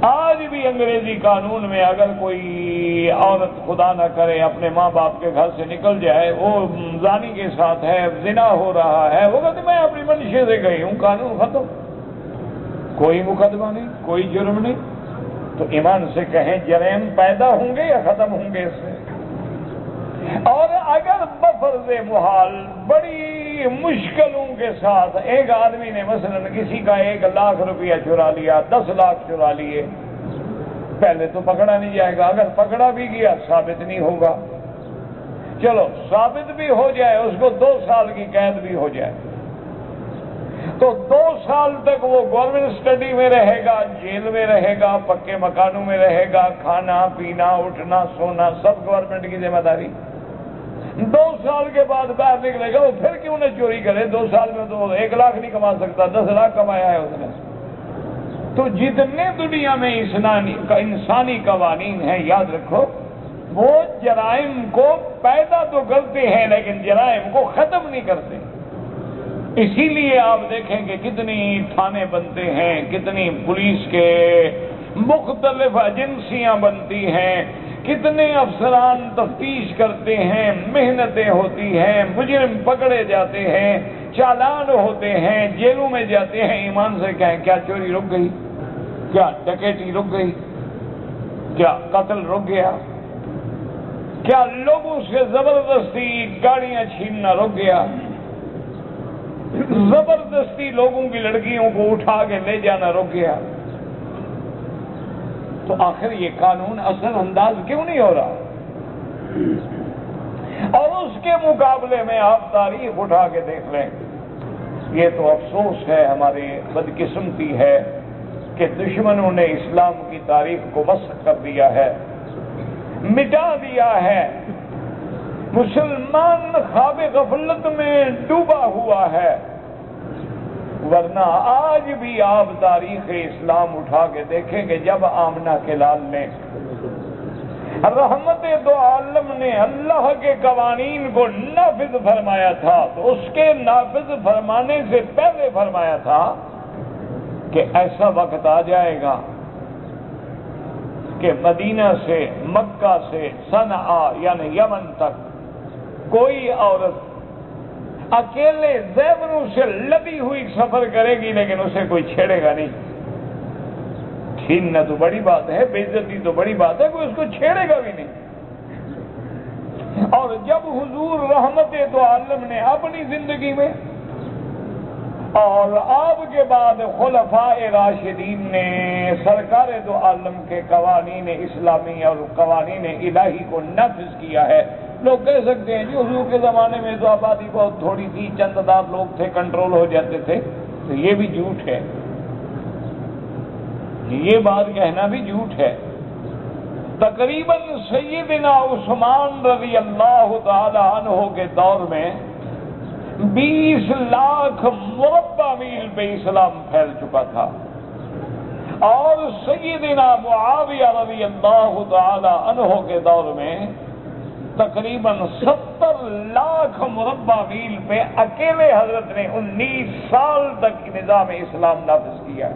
آج بھی انگریزی قانون میں اگر کوئی عورت خدا نہ کرے اپنے ماں باپ کے گھر سے نکل جائے، وہ زانی کے ساتھ ہے، زنا ہو رہا ہے، وہ کہتے میں اپنی منشے سے گئی ہوں، قانون ختم، کوئی مقدمہ نہیں، کوئی جرم نہیں۔ تو ایمان سے کہیں جرائم پیدا ہوں گے یا ختم ہوں گے اس سے؟ اور اگر بفرض محال بڑی مشکلوں کے ساتھ ایک آدمی نے مثلا کسی کا 1 لاکھ روپیہ چرا لیا، 10 لاکھ چرا لیے، پہلے تو پکڑا نہیں جائے گا، اگر پکڑا بھی گیا ثابت نہیں ہوگا۔ چلو ثابت بھی ہو جائے، اس کو 2 سال کی قید بھی ہو جائے، تو 2 سال تک وہ گورنمنٹ اسٹڈی میں رہے گا، جیل میں رہے گا، پکے مکانوں میں رہے گا، کھانا پینا اٹھنا سونا سب گورنمنٹ کی ذمہ داری۔ 2 سال کے بعد باہر نکلے گا، وہ پھر کیوں نہ چوری کرے؟ 2 سال میں تو 1 لاکھ نہیں کما سکتا، 10 لاکھ کمایا ہے اس نے۔ تو جتنے دنیا میں انسانی قوانین ہیں، یاد رکھو، وہ جرائم کو پیدا تو کرتے ہیں لیکن جرائم کو ختم نہیں کرتے۔ اسی لیے آپ دیکھیں کہ کتنی تھانے بنتے ہیں، کتنی پولیس کے مختلف ایجنسیاں بنتی ہیں، کتنے افسران تفتیش کرتے ہیں، محنتیں ہوتی ہیں، مجرم پکڑے جاتے ہیں، چالان ہوتے ہیں، جیلوں میں جاتے ہیں۔ ایمان سے کہیں کیا چوری رک گئی؟ کیا ڈکیتی رک گئی؟ کیا قتل رک گیا؟ کیا لوگوں سے زبردستی گاڑیاں چھیننا رک گیا؟ زبردستی لوگوں کی لڑکیوں کو اٹھا کے لے جانا رک گیا؟ تو آخر یہ قانون اثر انداز کیوں نہیں ہو رہا؟ اور اس کے مقابلے میں آپ تاریخ اٹھا کے دیکھ لیں، یہ تو افسوس ہے، ہماری بدقسمتی ہے کہ دشمنوں نے اسلام کی تاریخ کو مسخ کر دیا ہے، مٹا دیا ہے۔ مسلمان خواب غفلت میں ڈوبا ہوا ہے، ورنہ آج بھی آپ تاریخ اسلام اٹھا کے دیکھیں کہ جب آمنہ کے لال نے، رحمت دو عالم نے اللہ کے قوانین کو نافذ فرمایا تھا، تو اس کے نافذ فرمانے سے پہلے فرمایا تھا کہ ایسا وقت آ جائے گا کہ مدینہ سے، مکہ سے صنعاء یعنی یمن تک کوئی عورت اکیلے زیوروں سے لدی ہوئی سفر کرے گی لیکن اسے کوئی چھیڑے گا نہیں۔ چھیننا تو بڑی بات ہے، بے عزتی تو بڑی بات ہے، کوئی اس کو چھیڑے گا بھی نہیں۔ اور جب حضور رحمت دو عالم نے اپنی زندگی میں اور آپ کے بعد خلفاء راشدین نے سرکار دو عالم کے قوانین اسلامی اور قوانین الہی کو نافذ کیا ہے، لوگ کہہ سکتے ہیں جی حضور کے زمانے میں تو آبادی بہت تھوڑی تھی، چند ہزار لوگ تھے، کنٹرول ہو جاتے تھے، تو یہ بھی جھوٹ ہے، یہ بات کہنا بھی جھوٹ ہے۔ تقریباً سیدنا عثمان رضی اللہ تعالی عنہ کے دور میں 20 لاکھ مربع میل پہ اسلام پھیل چکا تھا، اور سیدنا معاویہ رضی اللہ تعالی عنہ کے دور میں تقریباً 70 لاکھ مربع میل پہ اکیلے حضرت نے 19 سال تک نظام اسلام نافذ کیا۔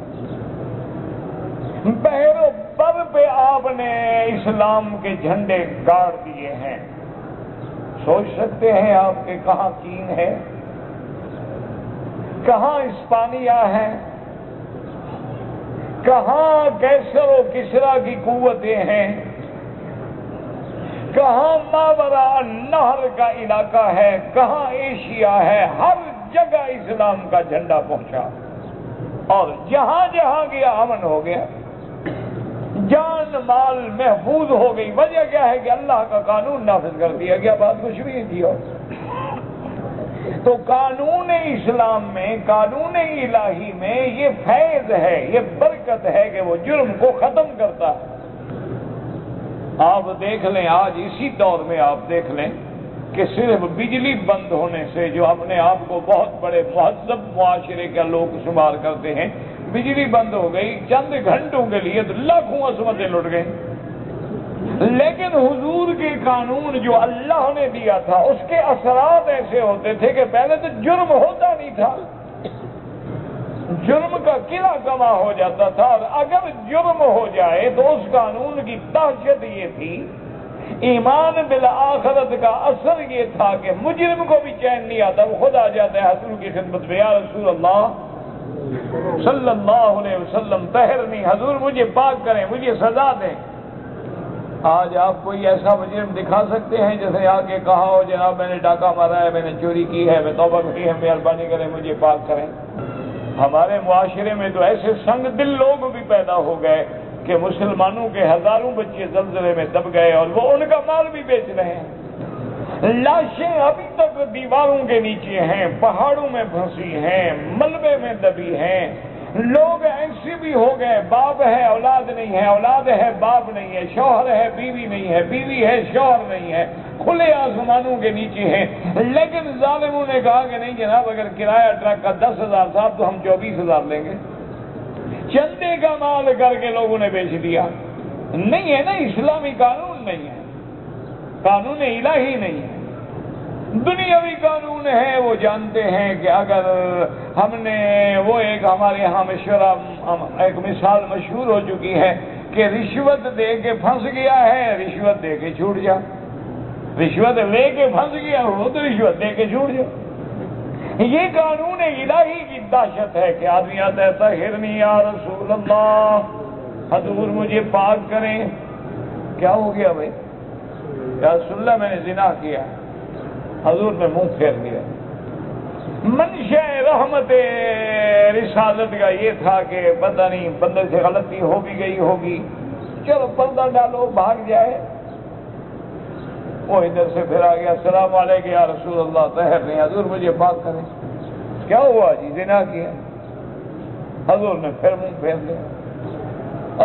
بحر و بر پہ آپ نے اسلام کے جھنڈے گاڑ دیے ہیں۔ سوچ سکتے ہیں آپ کہ کہاں چین ہے، کہاں اسپانیہ ہے، کہاں کیسر و کسرا کی قوتیں ہیں، کہاں ماورا نہر کا علاقہ ہے، کہاں ایشیا ہے، ہر جگہ اسلام کا جھنڈا پہنچا، اور جہاں جہاں گیا امن ہو گیا، جان مال محفوظ ہو گئی۔ وجہ کیا ہے کہ اللہ کا قانون نافذ کر دیا گیا، بات کچھ بھی نہیں تھی۔ اور تو قانون اسلام میں، قانون الہی میں یہ فیض ہے، یہ برکت ہے کہ وہ جرم کو ختم کرتا ہے۔ آپ دیکھ لیں آج اسی دور میں آپ دیکھ لیں کہ صرف بجلی بند ہونے سے جو اپنے آپ کو بہت بڑے مہذب معاشرے کا لوگ شمار کرتے ہیں، بجلی بند ہو گئی چند گھنٹوں کے لیے تو لاکھوں عصمتیں لٹ گئیں، لیکن حضور کے قانون جو اللہ نے دیا تھا اس کے اثرات ایسے ہوتے تھے کہ پہلے تو جرم ہوتا نہیں تھا، جرم کا قلعہ کما ہو جاتا تھا، اور اگر جرم ہو جائے تو اس قانون کی دہشت یہ تھی، ایمان بالآخرت کا اثر یہ تھا کہ مجرم کو بھی چین نہیں آتا، وہ خود آ جاتا ہے حضور کی خدمت میں، یا رسول اللہ صلی اللہ علیہ وسلم طاہر نہیں، حضور مجھے پاک کریں، مجھے سزا دیں۔ آج آپ کوئی ایسا مجرم دکھا سکتے ہیں جیسے آ کے کہا ہو جناب میں نے ڈاکہ مارا ہے، میں نے چوری کی ہے، میں توبہ کی ہے، مہربانی کریں مجھے پاک کریں۔ ہمارے معاشرے میں تو ایسے سنگ دل لوگ بھی پیدا ہو گئے کہ مسلمانوں کے ہزاروں بچے زلزلے میں دب گئے اور وہ ان کا مال بھی بیچ رہے ہیں، لاشیں ابھی تک دیواروں کے نیچے ہیں، پہاڑوں میں پھنسی ہیں، ملبے میں دبی ہیں، لوگ ایسے بھی ہو گئے، باپ ہے اولاد نہیں ہے، اولاد ہے باپ نہیں ہے، شوہر ہے بیوی نہیں ہے، بیوی ہے شوہر نہیں ہے، کھلے آسمانوں کے نیچے ہیں، لیکن ظالموں نے کہا کہ نہیں جناب اگر کرایہ ٹرک کا 10,000 تھا تو ہم 24,000 لیں گے، چندے کا مال کر کے لوگوں نے بیچ دیا۔ نہیں ہے نا، اسلامی قانون نہیں ہے، قانون الہی نہیں ہے، دنیاوی قانون ہے۔ وہ جانتے ہیں کہ اگر ہم نے وہ ایک ہمارے یہاں مشورہ ایک مثال مشہور ہو چکی ہے کہ رشوت دے کے پھنس گیا ہے، رشوت دے کے چھوٹ جا، رشوت لے کے پھنس گیا ہو تو رشوت دے کے چھوٹ جا۔ یہ قانون الہی کی دہشت ہے کہ آدمی آتا ہے طہرنی یا رسول اللہ، حضور مجھے پاک کریں، کیا ہو گیا بھائی؟ یا رسول اللہ میں نے زنا کیا، حضور نے منہ پھیر دیا۔ منشا رحمت رسالت کا یہ تھا کہ پتہ نہیں بندے سے غلطی ہو بھی گئی ہوگی، چلو پردہ ڈالو بھاگ جائے۔ وہ ادھر سے پھر آ گیا، السلام علیکم یا رسول اللہ، طاہر نہیں، حضور مجھے پاک کریں، کیا ہوا جی؟ زنا کیا، حضور نے پھر منہ پھیر دیا۔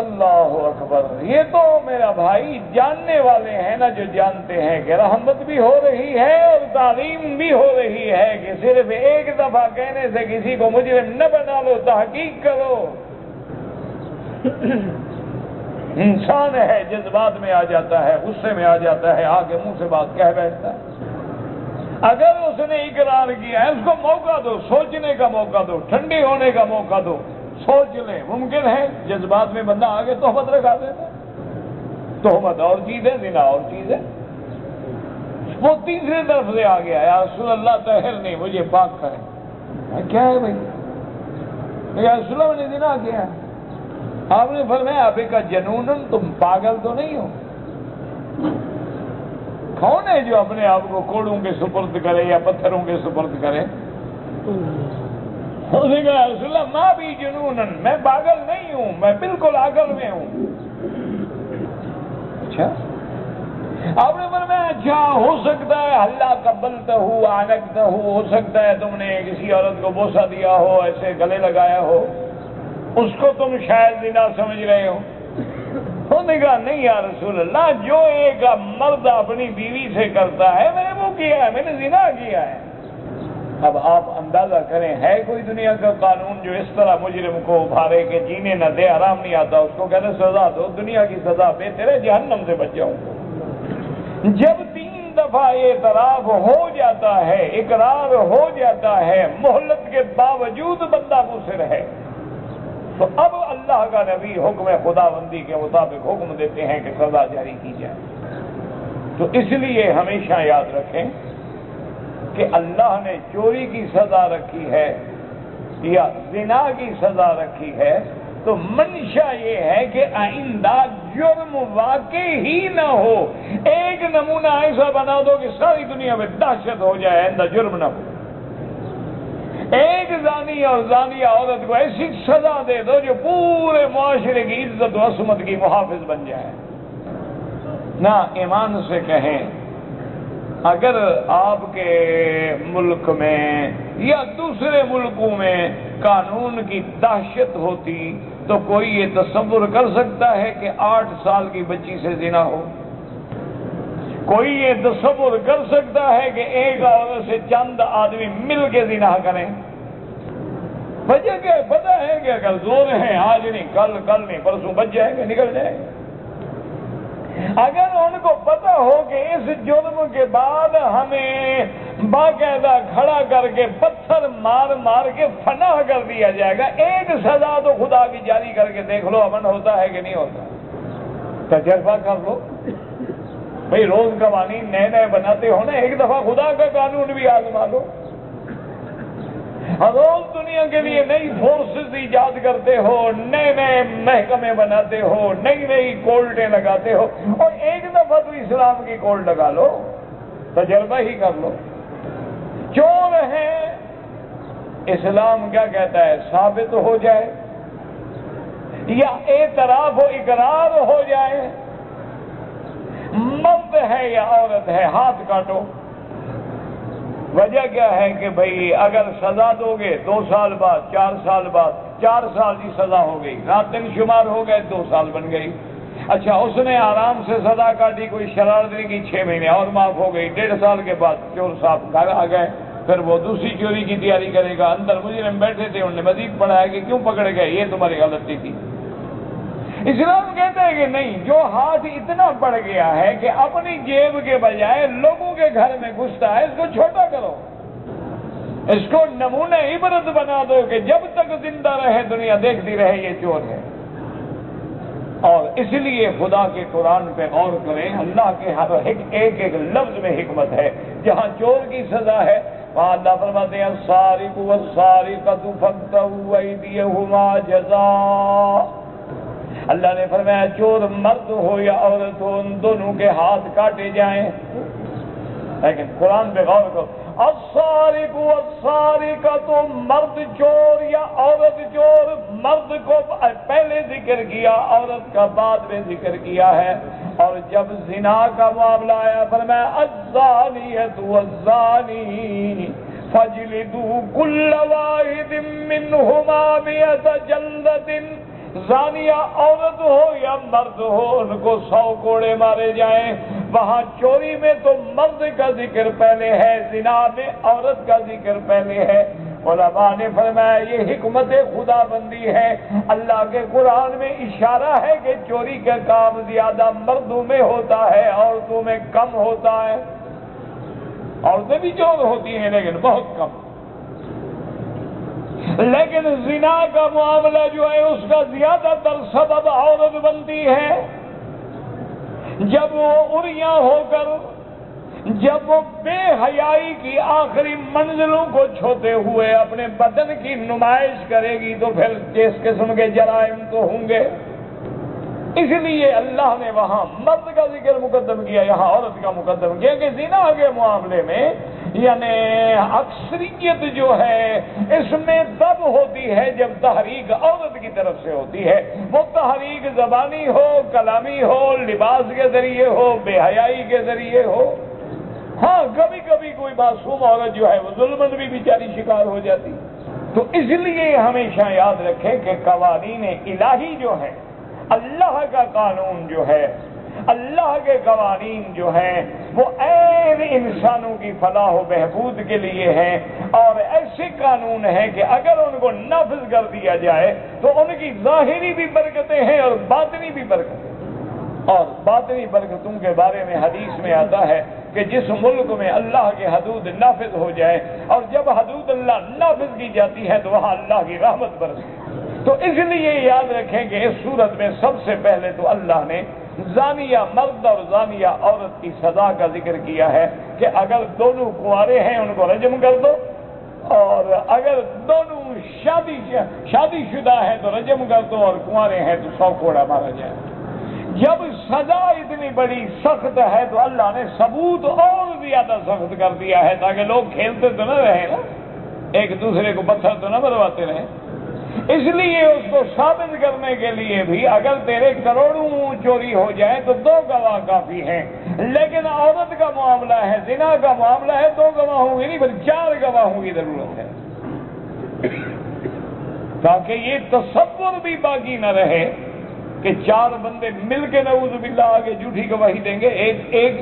اللہ اکبر! یہ تو میرا بھائی جاننے والے ہیں نا، جو جانتے ہیں کہ رحمت بھی ہو رہی ہے اور تعلیم بھی ہو رہی ہے کہ صرف ایک دفعہ کہنے سے کسی کو مجرم نہ بنا لو، تحقیق کرو۔ انسان ہے، جذبات میں آ جاتا ہے، غصے میں آ جاتا ہے، آگے منہ سے بات کہہ بیٹھتا ہے۔ اگر اس نے اقرار کیا ہے اس کو موقع دو، سوچنے کا موقع دو، ٹھنڈے ہونے کا موقع دو، سوچ لیں۔ ممکن ہے جذبات میں بندہ آگے تہمت لگا دیتا ہے، تہمت اور چیز ہے، زنا اور چیز ہے۔ وہ تیسرے طرف سے آ گیا، یا رسول اللہ طاہر نہیں، مجھے پاک کریں۔ کیا ہے بھائی؟ یا رسول اللہ نے زنا کیا، آپ نے فرمایا آپ کا جنونن، تم پاگل تو نہیں ہو؟ کون ہے جو اپنے آپ کو کوڑوں کے سپرد کرے یا پتھروں کے سپرد کرے؟ اس نے کہا رسول اللہ ماں بھی جنونن، میں پاگل نہیں ہوں، میں بالکل عقل میں ہوں۔ اچھا، آپ نے فرمایا اچھا ہو سکتا ہے اللہ قبلتہ آنکتہ، ہو سکتا ہے تم نے کسی عورت کو بوسہ دیا ہو، ایسے گلے لگایا ہو، اس کو تم شاید زنا سمجھ رہے ہو۔ انہوں نے کہا نہیں یا رسول اللہ، جو ایک مرد اپنی بیوی سے کرتا ہے میں نے وہ کیا ہے، میں نے زنا کیا ہے۔ اب آپ اندازہ کریں، ہے کوئی دنیا کا قانون جو اس طرح مجرم کو ابھارے کہ جینے نہ دے، آرام نہیں آتا اس کو، کہتے سزا دو، دنیا کی سزا بہتر ہے جہنم سے بچ جاؤں۔ جب 3 دفعہ اعتراف ہو جاتا ہے، اقرار ہو جاتا ہے، مہلت کے باوجود بندہ مصر ہے، تو اب اللہ کا نبی حکم خداوندی کے مطابق حکم دیتے ہیں کہ سزا جاری کی جائے۔ تو اس لیے ہمیشہ یاد رکھیں کہ اللہ نے چوری کی سزا رکھی ہے یا زنا کی سزا رکھی ہے تو منشا یہ ہے کہ آئندہ جرم واقع ہی نہ ہو۔ ایک نمونہ ایسا بنا دو کہ ساری دنیا میں دہشت ہو جائے، آئندہ جرم نہ ہو۔ ایک زانی اور زانیہ عورت کو ایسی سزا دے دو جو پورے معاشرے کی عزت و عصمت کی محافظ بن جائے۔ نہ ایمان سے کہیں، اگر آپ کے ملک میں یا دوسرے ملکوں میں قانون کی دہشت ہوتی تو کوئی یہ تصور کر سکتا ہے کہ 8 سال کی بچی سے زنا ہو؟ کوئی یہ تصور کر سکتا ہے کہ ایک عورت سے چند آدمی مل کے زنا کریں؟ وجہ کیا ہے؟ پتہ ہے کہ اگر زور ہے آج نہیں کل نہیں پرسوں بچ جائیں گے، نکل جائیں گے۔ اگر ان کو پتہ ہو کہ اس جرم کے بعد ہمیں باقاعدہ کھڑا کر کے پتھر مار کے فنا کر دیا جائے گا، ایک سزا تو خدا کی جاری کر کے دیکھ لو، امن ہوتا ہے کہ نہیں ہوتا؟ تجربہ کر لو بھئی، روز قوانین نئے بناتے ہو نا، ایک دفعہ خدا کا قانون بھی آزما لو۔ ہر روز دنیا کے لیے نئی فورسز ایجاد کرتے ہو، نئے محکمے بناتے ہو، نئی کورٹیں لگاتے ہو، اور ایک دفعہ تو اسلام کی کورٹ لگا لو، تجربہ ہی کر لو۔ چور ہے، اسلام کیا کہتا ہے؟ ثابت ہو جائے یا اعتراف و اقرار ہو جائے، مرد ہے یا عورت ہے، ہاتھ کاٹو۔ وجہ کیا ہے کہ بھئی اگر سزا دو گے 2 سال بعد، 4 سال بعد، 4 سال کی سزا ہو گئی، رات دن شمار ہو گئے، 2 سال بن گئی۔ اچھا، اس نے آرام سے سزا کاٹی، کوئی شرارت نہیں کی، 6 مہینے اور معاف ہو گئی، 1.5 سال کے بعد چور صاحب گھر آ گئے، پھر وہ دوسری چوری کی تیاری کرے گا۔ اندر مجرم بیٹھے تھے، انہوں نے مزید پڑھایا کہ کیوں پکڑے گئے، یہ تمہاری غلطی تھی۔ اسلام کہتا ہے کہ نہیں، جو ہاتھ اتنا بڑھ گیا ہے کہ اپنی جیب کے بجائے لوگوں کے گھر میں گھستا ہے، اس کو چھوٹا کرو، اس کو نمونہ عبرت بنا دو کہ جب تک زندہ رہے دنیا دیکھتی رہے یہ چور ہے۔ اور اس لیے خدا کے قرآن پہ غور کریں، اللہ کے ہر ایک لفظ میں حکمت ہے۔ جہاں چور کی سزا ہے وہاں اللہ فرماتے ہیں السارق والسارقۃ فاقطعوا ایدیہما جزاء۔ اللہ نے فرمایا چور مرد ہو یا عورت ہو، ان دونوں کے ہاتھ کاٹے جائیں۔ لیکن قرآن پہ غور کرو، السارق والسارقۃ، مرد چور یا عورت چور، مرد کو پہلے ذکر کیا، عورت کا بعد میں ذکر کیا ہے۔ اور جب زنا کا معاملہ آیا فرمایا الزانیۃ والزانی فاجلدوا کل واحد منہما 100 جلدۃ۔ زانیہ عورت ہو یا مرد ہو، ان کو 100 کوڑے مارے جائیں۔ وہاں چوری میں تو مرد کا ذکر پہلے ہے، زنا میں عورت کا ذکر پہلے ہے۔ علماء نے فرمایا یہ حکمت خدا بندی ہے، اللہ کے قرآن میں اشارہ ہے کہ چوری کا کام زیادہ مردوں میں ہوتا ہے، عورتوں میں کم ہوتا ہے۔ عورتیں بھی چور ہوتی ہیں لیکن بہت کم۔ لیکن زنا کا معاملہ جو ہے اس کا زیادہ تر سبب عورت بنتی ہے۔ جب وہ عریاں ہو کر، جب وہ بے حیائی کی آخری منزلوں کو چھوتے ہوئے اپنے بدن کی نمائش کرے گی تو پھر جس قسم کے جرائم تو ہوں گے۔ اس لیے اللہ نے وہاں مرد کا ذکر مقدم کیا، یہاں عورت کا مقدم کیا کہ زنا کے معاملے میں یعنی اکثریت جو ہے اس میں تب ہوتی ہے جب تحریک عورت کی طرف سے ہوتی ہے، وہ تحریک زبانی ہو، کلامی ہو، لباس کے ذریعے ہو، بے حیائی کے ذریعے ہو۔ ہاں کبھی کبھی کوئی معصوم عورت جو ہے وہ ظلمن بھی بیچاری شکار ہو جاتی۔ تو اس لیے ہمیشہ یاد رکھیں کہ قوانین الہی جو ہے، اللہ کا قانون جو ہے، اللہ کے قوانین جو ہیں وہ عین انسانوں کی فلاح و بہبود کے لیے ہیں، اور ایسے قانون ہیں کہ اگر ان کو نافذ کر دیا جائے تو ان کی ظاہری بھی برکتیں ہیں اور باطنی بھی برکتیں۔ اور باطنی برکتوں کے بارے میں حدیث میں آتا ہے کہ جس ملک میں اللہ کے حدود نافذ ہو جائے، اور جب حدود اللہ نافذ کی جاتی ہے تو وہاں اللہ کی رحمت برستی۔ تو اس لیے یاد رکھیں کہ اس صورت میں سب سے پہلے تو اللہ نے زانیہ مرد اور زانیہ عورت کی سزا کا ذکر کیا ہے کہ اگر دونوں کنوارے ہیں ان کو رجم کر دو، اور اگر دونوں شادی شدہ ہیں تو رجم کر دو، اور کنوارے ہیں تو 100 کوڑا مارا جائے۔ جب سزا اتنی بڑی سخت ہے تو اللہ نے ثبوت اور زیادہ سخت کر دیا ہے تاکہ لوگ کھیلتے تو نہ رہے نا، ایک دوسرے کو پتھر تو نہ مرواتے رہے۔ اس لیے اس کو ثابت کرنے کے لیے بھی اگر تیرے کروڑوں چوری ہو جائے تو 2 گواہ کافی ہیں، لیکن عورت کا معاملہ ہے، زنا کا معاملہ ہے، 2 گواہوں کی نہیں بلکہ 4 گواہوں کی ضرورت ہے۔ تاکہ یہ تصور بھی باقی نہ رہے کہ 4 بندے مل کے نعوذ باللہ آگے جھوٹی گواہی دیں گے، ایک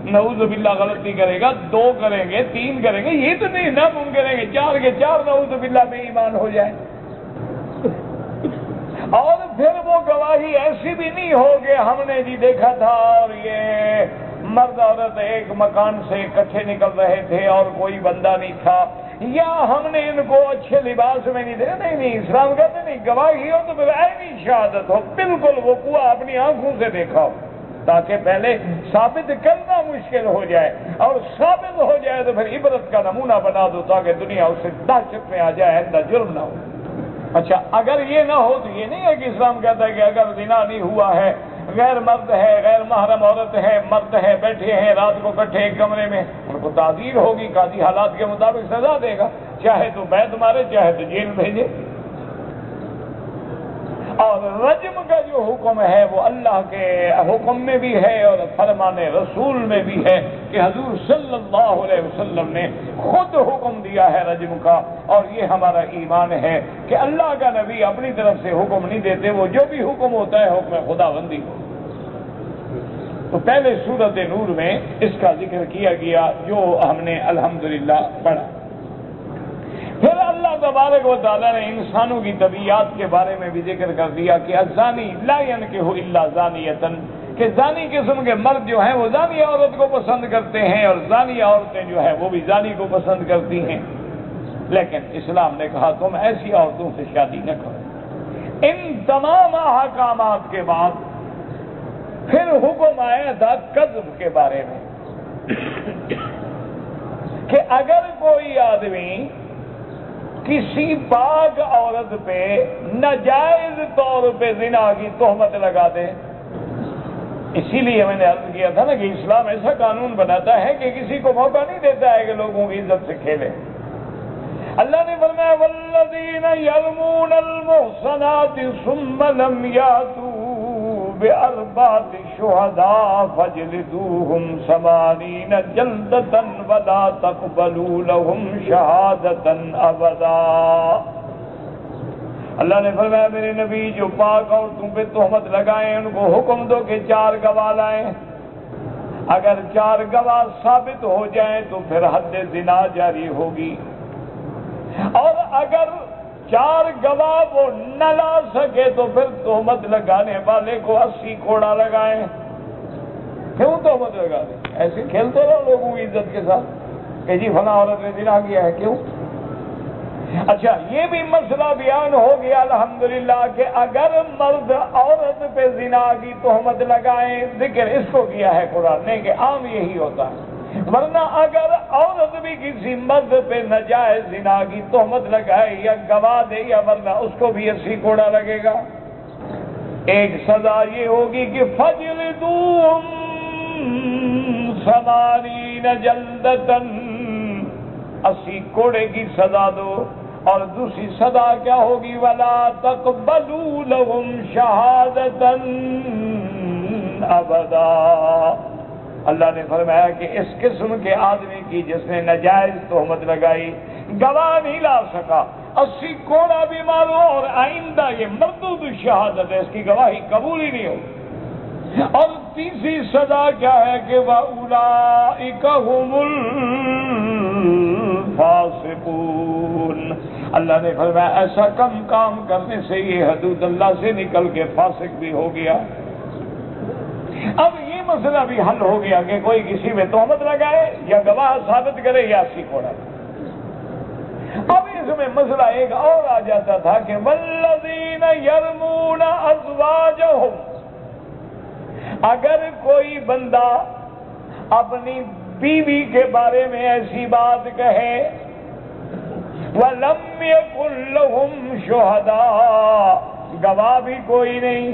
نعوذ باللہ غلطی کرے گا، 2 کریں گے، 3 کریں گے، یہ تو نہیں ناممکن ہے کہ 4 کے 4 نعوذ باللہ میں ایمان ہو جائے۔ اور پھر وہ گواہی ایسی بھی نہیں ہو کہ ہم نے جی دیکھا تھا اور یہ مرد عورت ایک مکان سے اکٹھے نکل رہے تھے اور کوئی بندہ نہیں تھا، یا ہم نے ان کو اچھے لباس میں نہیں دیکھا۔ نہیں، اسلام کہتے نہیں، گواہی ہو تو پھر عینی شہادت ہو، بالکل وقوع اپنی آنکھوں سے دیکھا ہو، تاکہ پہلے ثابت کرنا مشکل ہو جائے، اور ثابت ہو جائے تو پھر عبرت کا نمونہ بنا دو تاکہ دنیا اس سے دہشت میں آ جائے، آئندہ جرم نہ ہو۔ اچھا، اگر یہ نہ ہو تو یہ نہیں ہے کہ اسلام کہتا ہے کہ اگر زنا نہیں ہوا ہے، غیر مرد ہے، غیر محرم عورت ہے، مرد ہے، بیٹھے ہیں رات کو اکٹھے ایک کمرے میں، ان کو تعزیر ہوگی، قاضی حالات کے مطابق سزا دے گا، چاہے تو بیت مارے چاہے تو جیل بھیجے۔ اور رجم کا جو حکم ہے وہ اللہ کے حکم میں بھی ہے اور فرمان رسول میں بھی ہے کہ حضور صلی اللہ علیہ وسلم نے خود حکم دیا ہے رجم کا، اور یہ ہمارا ایمان ہے کہ اللہ کا نبی اپنی طرف سے حکم نہیں دیتے، وہ جو بھی حکم ہوتا ہے حکم خداوندی کو۔ تو پہلے سورۃ نور میں اس کا ذکر کیا گیا جو ہم نے الحمدللہ پڑھا۔ پھر اللہ تبارک و تعالیٰ نے انسانوں کی طبیعت کے بارے میں بھی ذکر کر دیا کہ الزانی لا ينکح الا زانیۃ، کہ زانی قسم کے مرد جو ہیں وہ زانی عورت کو پسند کرتے ہیں، اور زانی عورتیں جو ہیں وہ بھی زانی کو پسند کرتی ہیں، لیکن اسلام نے کہا تم ایسی عورتوں سے شادی نہ کرو۔ ان تمام احکامات کے بعد پھر حکم آیا تھا قذف کے بارے میں کہ اگر کوئی آدمی کسی پاک عورت پہ ناجائز طور پہ زنا کی تہمت لگا دے، اسی لیے میں نے عرض کیا تھا نا کہ اسلام ایسا قانون بناتا ہے کہ کسی کو موقع نہیں دیتا ہے کہ لوگوں کی عزت سے کھیلے۔ اللہ نے فرمایا والذین یرمون المحصنات ثم لم یاتوا بأربعة شهداء فاجلدوهم 80 جلدة ولا تقبلوا لهم شهادة أبدا۔ اللہ نے فرمایا میرے نبی جو پاک عورتوں پہ تہمت لگائیں ان کو حکم دو کہ 4 گواہ لائیں، اگر 4 گواہ ثابت ہو جائیں تو پھر حد زنا جاری ہوگی، اور اگر 4 گواہ وہ نہ لا سکے تو پھر تہمت لگانے والے کو 80 کوڑا لگائیں۔ کیوں تہمت لگا دیں؟ ایسے کھیلتے رہو لوگوں کی عزت کے ساتھ کہ جی فلاں عورت نے زنا کیا ہے، کیوں؟ اچھا، یہ بھی مسئلہ بیان ہو گیا الحمدللہ کہ اگر مرد عورت پہ زنا کی تہمت لگائیں، ذکر اس کو کیا ہے قرآن نے کہ عام یہی ہوتا ہے، ورنہ اگر عورت بھی کسی مرد پہ ناجائز زنا کی تہمت لگائے یا گواہ دے یا ورنہ اس کو بھی 80 کوڑا لگے گا۔ ایک سزا یہ ہوگی کہ فجلدوہم 80 جلدۃ، 80 کوڑے کی سزا دو، اور دوسری سزا کیا ہوگی ولا تقبلوا لهم شہادۃ ابدا۔ اللہ نے فرمایا کہ اس قسم کے آدمی کی جس نے ناجائز تہمت لگائی، گواہ نہیں لا سکا، 80 کوڑا بھی مارو اور آئندہ یہ مردود شہادت ہے، اس کی گواہی قبول ہی نہیں ہو۔ اور تیسری سزا کیا ہے کہ وَأُولَئِكَ هُمُ الْفَاسِقُونَ۔ اللہ نے فرمایا ایسا کم کام کرنے سے یہ حدود اللہ سے نکل کے فاسق بھی ہو گیا۔ اب یہ مسئلہ بھی حل ہو گیا کہ کوئی کسی میں تہمت لگائے یا گواہ ثابت کرے یا 80 کوڑا۔ اب اس میں مسئلہ ایک اور آ جاتا تھا کہ والذین یرمون ازواجہم، اگر کوئی بندہ اپنی بیوی کے بارے میں ایسی بات کہے وَلَمْ يَكُنْ لَهُمْ شُهَدَاء، گواہ بھی کوئی نہیں،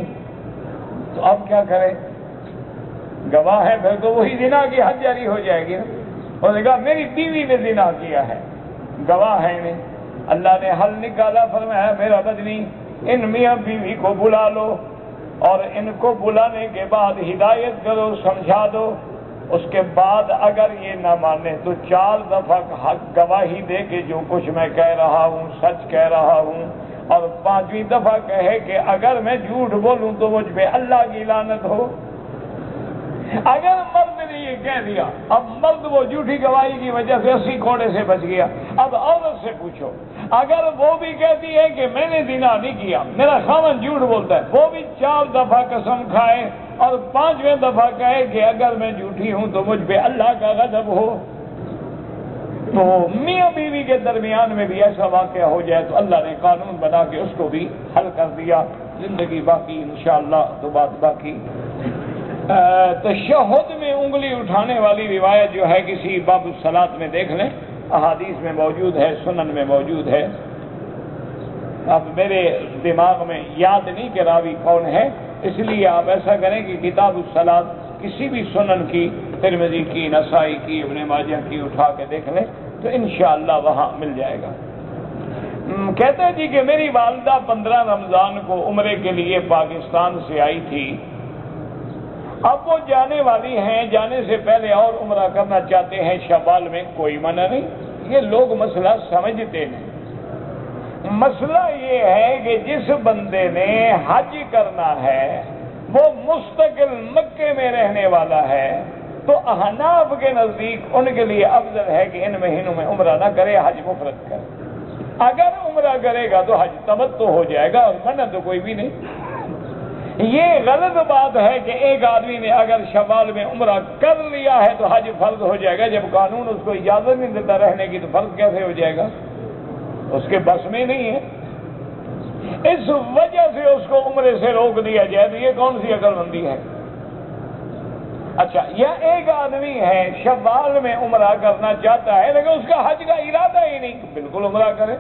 تو اب کیا کرے؟ گواہ ہے پھر تو وہی زنا کی حد جاری ہو جائے گی نا۔ انہوں نے کہا میری بیوی نے زنا کیا ہے، گواہ ہے نہیں۔ اللہ نے حل نکالا، فرمایا میرا بدنی ان میاں بیوی کو بلا لو، اور ان کو بلانے کے بعد ہدایت کرو، سمجھا دو، اس کے بعد اگر یہ نہ مانے تو 4 دفعہ حق گواہی دے کہ جو کچھ میں کہہ رہا ہوں سچ کہہ رہا ہوں، اور 5ویں دفعہ کہے کہ اگر میں جھوٹ بولوں تو مجھ پہ اللہ کی لعنت ہو. اگر مرد نے یہ کہہ دیا، اب مرد وہ جھوٹی گواہی کی وجہ سے 80 کوڑے سے بچ گیا. اب عورت سے پوچھو، اگر وہ بھی کہتی ہے کہ میں نے زنا نہیں کیا، میرا خاوند جھوٹ بولتا ہے، وہ بھی 4 دفعہ قسم کھائے اور 5ویں دفعہ کہے کہ اگر میں جھوٹی ہوں تو مجھ پہ اللہ کا غضب ہو، تو میاں بیوی کے درمیان میں بھی ایسا واقعہ ہو جائے تو اللہ نے قانون بنا کے اس کو بھی حل کر دیا. زندگی باقی انشاءاللہ تو بات باقی. تشہد میں انگلی اٹھانے والی روایت جو ہے کسی باب الصلاۃ میں دیکھ لیں، احادیث میں موجود ہے، سنن میں موجود ہے. اب میرے دماغ میں یاد نہیں کہ راوی کون ہے، اس لیے آپ ایسا کریں کہ کتاب الصلاۃ کسی بھی سنن کی، ترمذی کی، نسائی کی، ابن ماجہ کی اٹھا کے دیکھ لیں تو انشاءاللہ وہاں مل جائے گا. کہتے ہیں جی کہ میری والدہ 15 رمضان کو عمرے کے لیے پاکستان سے آئی تھی. اب وہ جانے والی ہیں، جانے سے پہلے اور عمرہ کرنا چاہتے ہیں شوال میں، کوئی منع نہیں. یہ لوگ مسئلہ سمجھتے نہیں. مسئلہ یہ ہے کہ جس بندے نے حج کرنا ہے وہ مستقل مکے میں رہنے والا ہے، تو احناف کے نزدیک ان کے لیے افضل ہے کہ ان مہینوں میں عمرہ نہ کرے، حج مفرد کرے. اگر عمرہ کرے گا تو حج تمتع ہو جائے گا اور منع تو کوئی بھی نہیں. یہ غلط بات ہے کہ ایک آدمی نے اگر شوال میں عمرہ کر لیا ہے تو حج فرض ہو جائے گا، جب قانون اس کو اجازت نہیں دیتا رہنے کی تو فرض کیسے ہو جائے گا؟ اس کے بس میں نہیں ہے. اس وجہ سے اس کو عمرے سے روک دیا جائے تو یہ کون سی عقل مندی ہے؟ اچھا، یا ایک آدمی ہے شوال میں عمرہ کرنا چاہتا ہے لیکن اس کا حج کا ارادہ ہی نہیں، بالکل عمرہ کرے،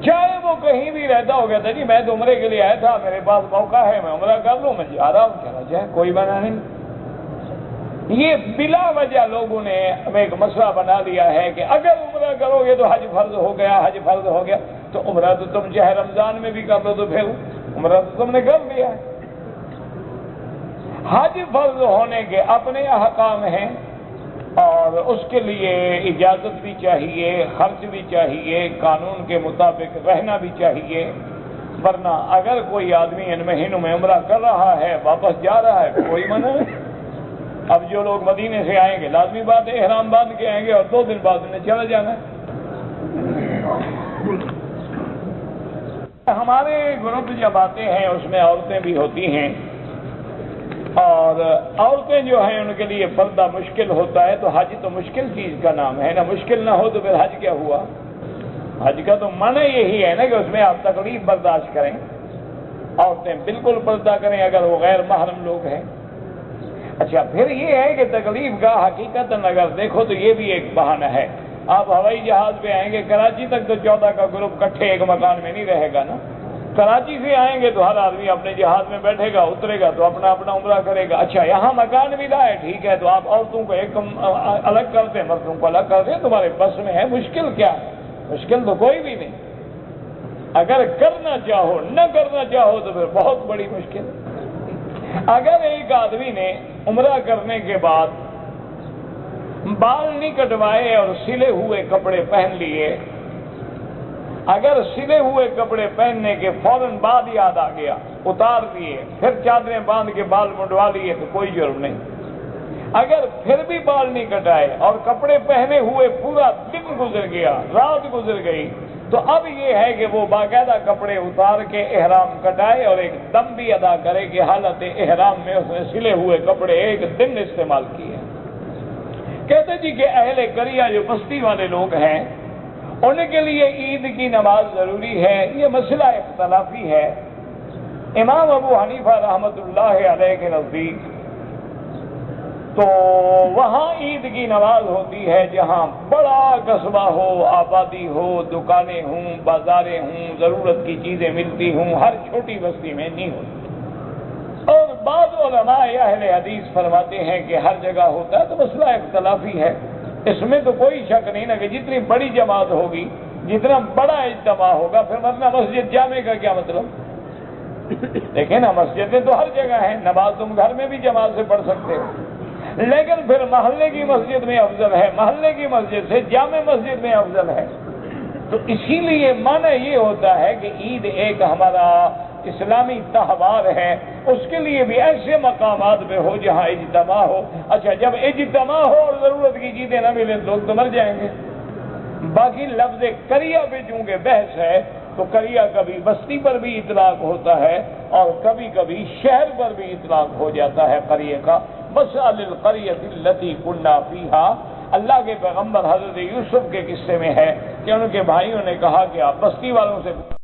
چاہے وہ کہیں بھی رہتا ہو. گیا تھا جی میں تو عمرے کے لیے آیا تھا، میرے پاس موقع ہے، میں عمرہ کر لوں، میں جا رہا ہوں، چلا جائے، کوئی منع نہیں. یہ بلا وجہ لوگوں نے ایک مسئلہ بنا لیا ہے کہ اگر عمرہ کرو گے تو حج فرض ہو گیا، حج فرض ہو گیا. تو عمرہ تو تم چاہے رمضان میں بھی کر لو، تو پھر عمرہ تو تم نے کر لیا ہے. حج فرض ہونے کے اپنے احکام ہیں اور اس کے لیے اجازت بھی چاہیے، خرچ بھی چاہیے، قانون کے مطابق رہنا بھی چاہیے. ورنہ اگر کوئی آدمی ان مہینوں میں عمرہ کر رہا ہے، واپس جا رہا ہے، کوئی منع نہیں. اب جو لوگ مدینے سے آئیں گے لازمی بات ہے احرام باندھ کے آئیں گے اور 2 دن بعد انہیں چلا جانا ہے. ہمارے گروپ جب آتے ہیں اس میں عورتیں بھی ہوتی ہیں، اور عورتیں جو ہیں ان کے لیے پردہ مشکل ہوتا ہے. تو حج تو مشکل چیز کا نام ہے نا، مشکل نہ ہو تو پھر حج کیا ہوا؟ حج کا تو معنی یہی ہے نا کہ اس میں آپ تکلیف برداشت کریں. عورتیں بالکل پردہ کریں اگر وہ غیر محرم لوگ ہیں. اچھا، پھر یہ ہے کہ تکلیف کا حقیقت اگر دیکھو تو یہ بھی ایک بہانہ ہے. آپ ہوائی جہاز پہ آئیں گے کراچی تک تو 14 کا گروپ کٹھے ایک مکان میں نہیں رہے گا نا. کراچی سے آئیں گے تو ہر آدمی اپنے جہاز میں بیٹھے گا، اترے گا تو اپنا اپنا عمرہ کرے گا. اچھا، یہاں مکان ملا ہے، ٹھیک ہے، تو آپ عورتوں کو ایک الگ کرتے ہیں، مردوں کو الگ کرتے ہیں، تمہارے بس میں ہے. مشکل کیا ہے؟ مشکل تو کوئی بھی نہیں. اگر کرنا چاہو، نہ کرنا چاہو تو پھر بہت بڑی مشکل. اگر ایک آدمی نے عمرہ کرنے کے بعد بال نہیں کٹوائے اور سلے ہوئے کپڑے پہن لیے، اگر سلے ہوئے کپڑے پہننے کے فوراً بعد یاد آ گیا، اتار دیے، پھر چادریں باندھ کے بال منڈوا لیے تو کوئی جرم نہیں. اگر پھر بھی بال نہیں کٹائے اور کپڑے پہنے ہوئے پورا دن گزر گیا، رات گزر گئی، تو اب یہ ہے کہ وہ باقاعدہ کپڑے اتار کے احرام کٹائے اور ایک دم بھی ادا کرے کہ حالت احرام میں اس نے سلے ہوئے کپڑے ایک دن استعمال کیے. کہتے جی کہ اہل قریہ جو بستی والے لوگ ہیں ان کے لیے عید کی نماز ضروری ہے. یہ مسئلہ اختلافی ہے. امام ابو حنیفہ رحمۃ اللہ علیہ کے نزدیک تو وہاں عید کی نماز ہوتی ہے جہاں بڑا قصبہ ہو، آبادی ہو، دکانیں ہوں، بازاریں ہوں، ضرورت کی چیزیں ملتی ہوں. ہر چھوٹی بستی میں نہیں ہوتی. اور بعض علماء اہل حدیث فرماتے ہیں کہ ہر جگہ ہوتا ہے. تو مسئلہ اختلافی ہے. اس میں تو کوئی شک نہیں نا کہ جتنی بڑی جماعت ہوگی، جتنا بڑا اجتماع ہوگا، پھر ورنہ مسجد جامع کا کیا مطلب؟ دیکھیں نا، مسجدیں تو ہر جگہ ہیں، نماز تم گھر میں بھی جماعت سے پڑھ سکتے ہو، لیکن پھر محلے کی مسجد میں افضل ہے، محلے کی مسجد سے جامع مسجد میں افضل ہے. تو اسی لیے معنی یہ ہوتا ہے کہ عید ایک ہمارا اسلامی تہوار ہے، اس کے لیے بھی ایسے مقامات پہ ہو جہاں اجتماع ہو۔ اچھا جب اجتماع ہو اور ضرورت کی چیزیں نہ ملیں لوگ تو مر جائیں گے۔ باقی لفظ قریہ پہ چونکہ بحث ہے تو قریہ کبھی بستی پر بھی اطلاق ہوتا ہے اور کبھی کبھی شہر پر بھی اطلاق ہو جاتا ہے قریہ کا۔ مسأل القریۃ التی کنا فیہا، اللہ کے پیغمبر حضرت یوسف کے قصے میں ہے کہ ان کے بھائیوں نے کہا کہ آپ بستی والوں سے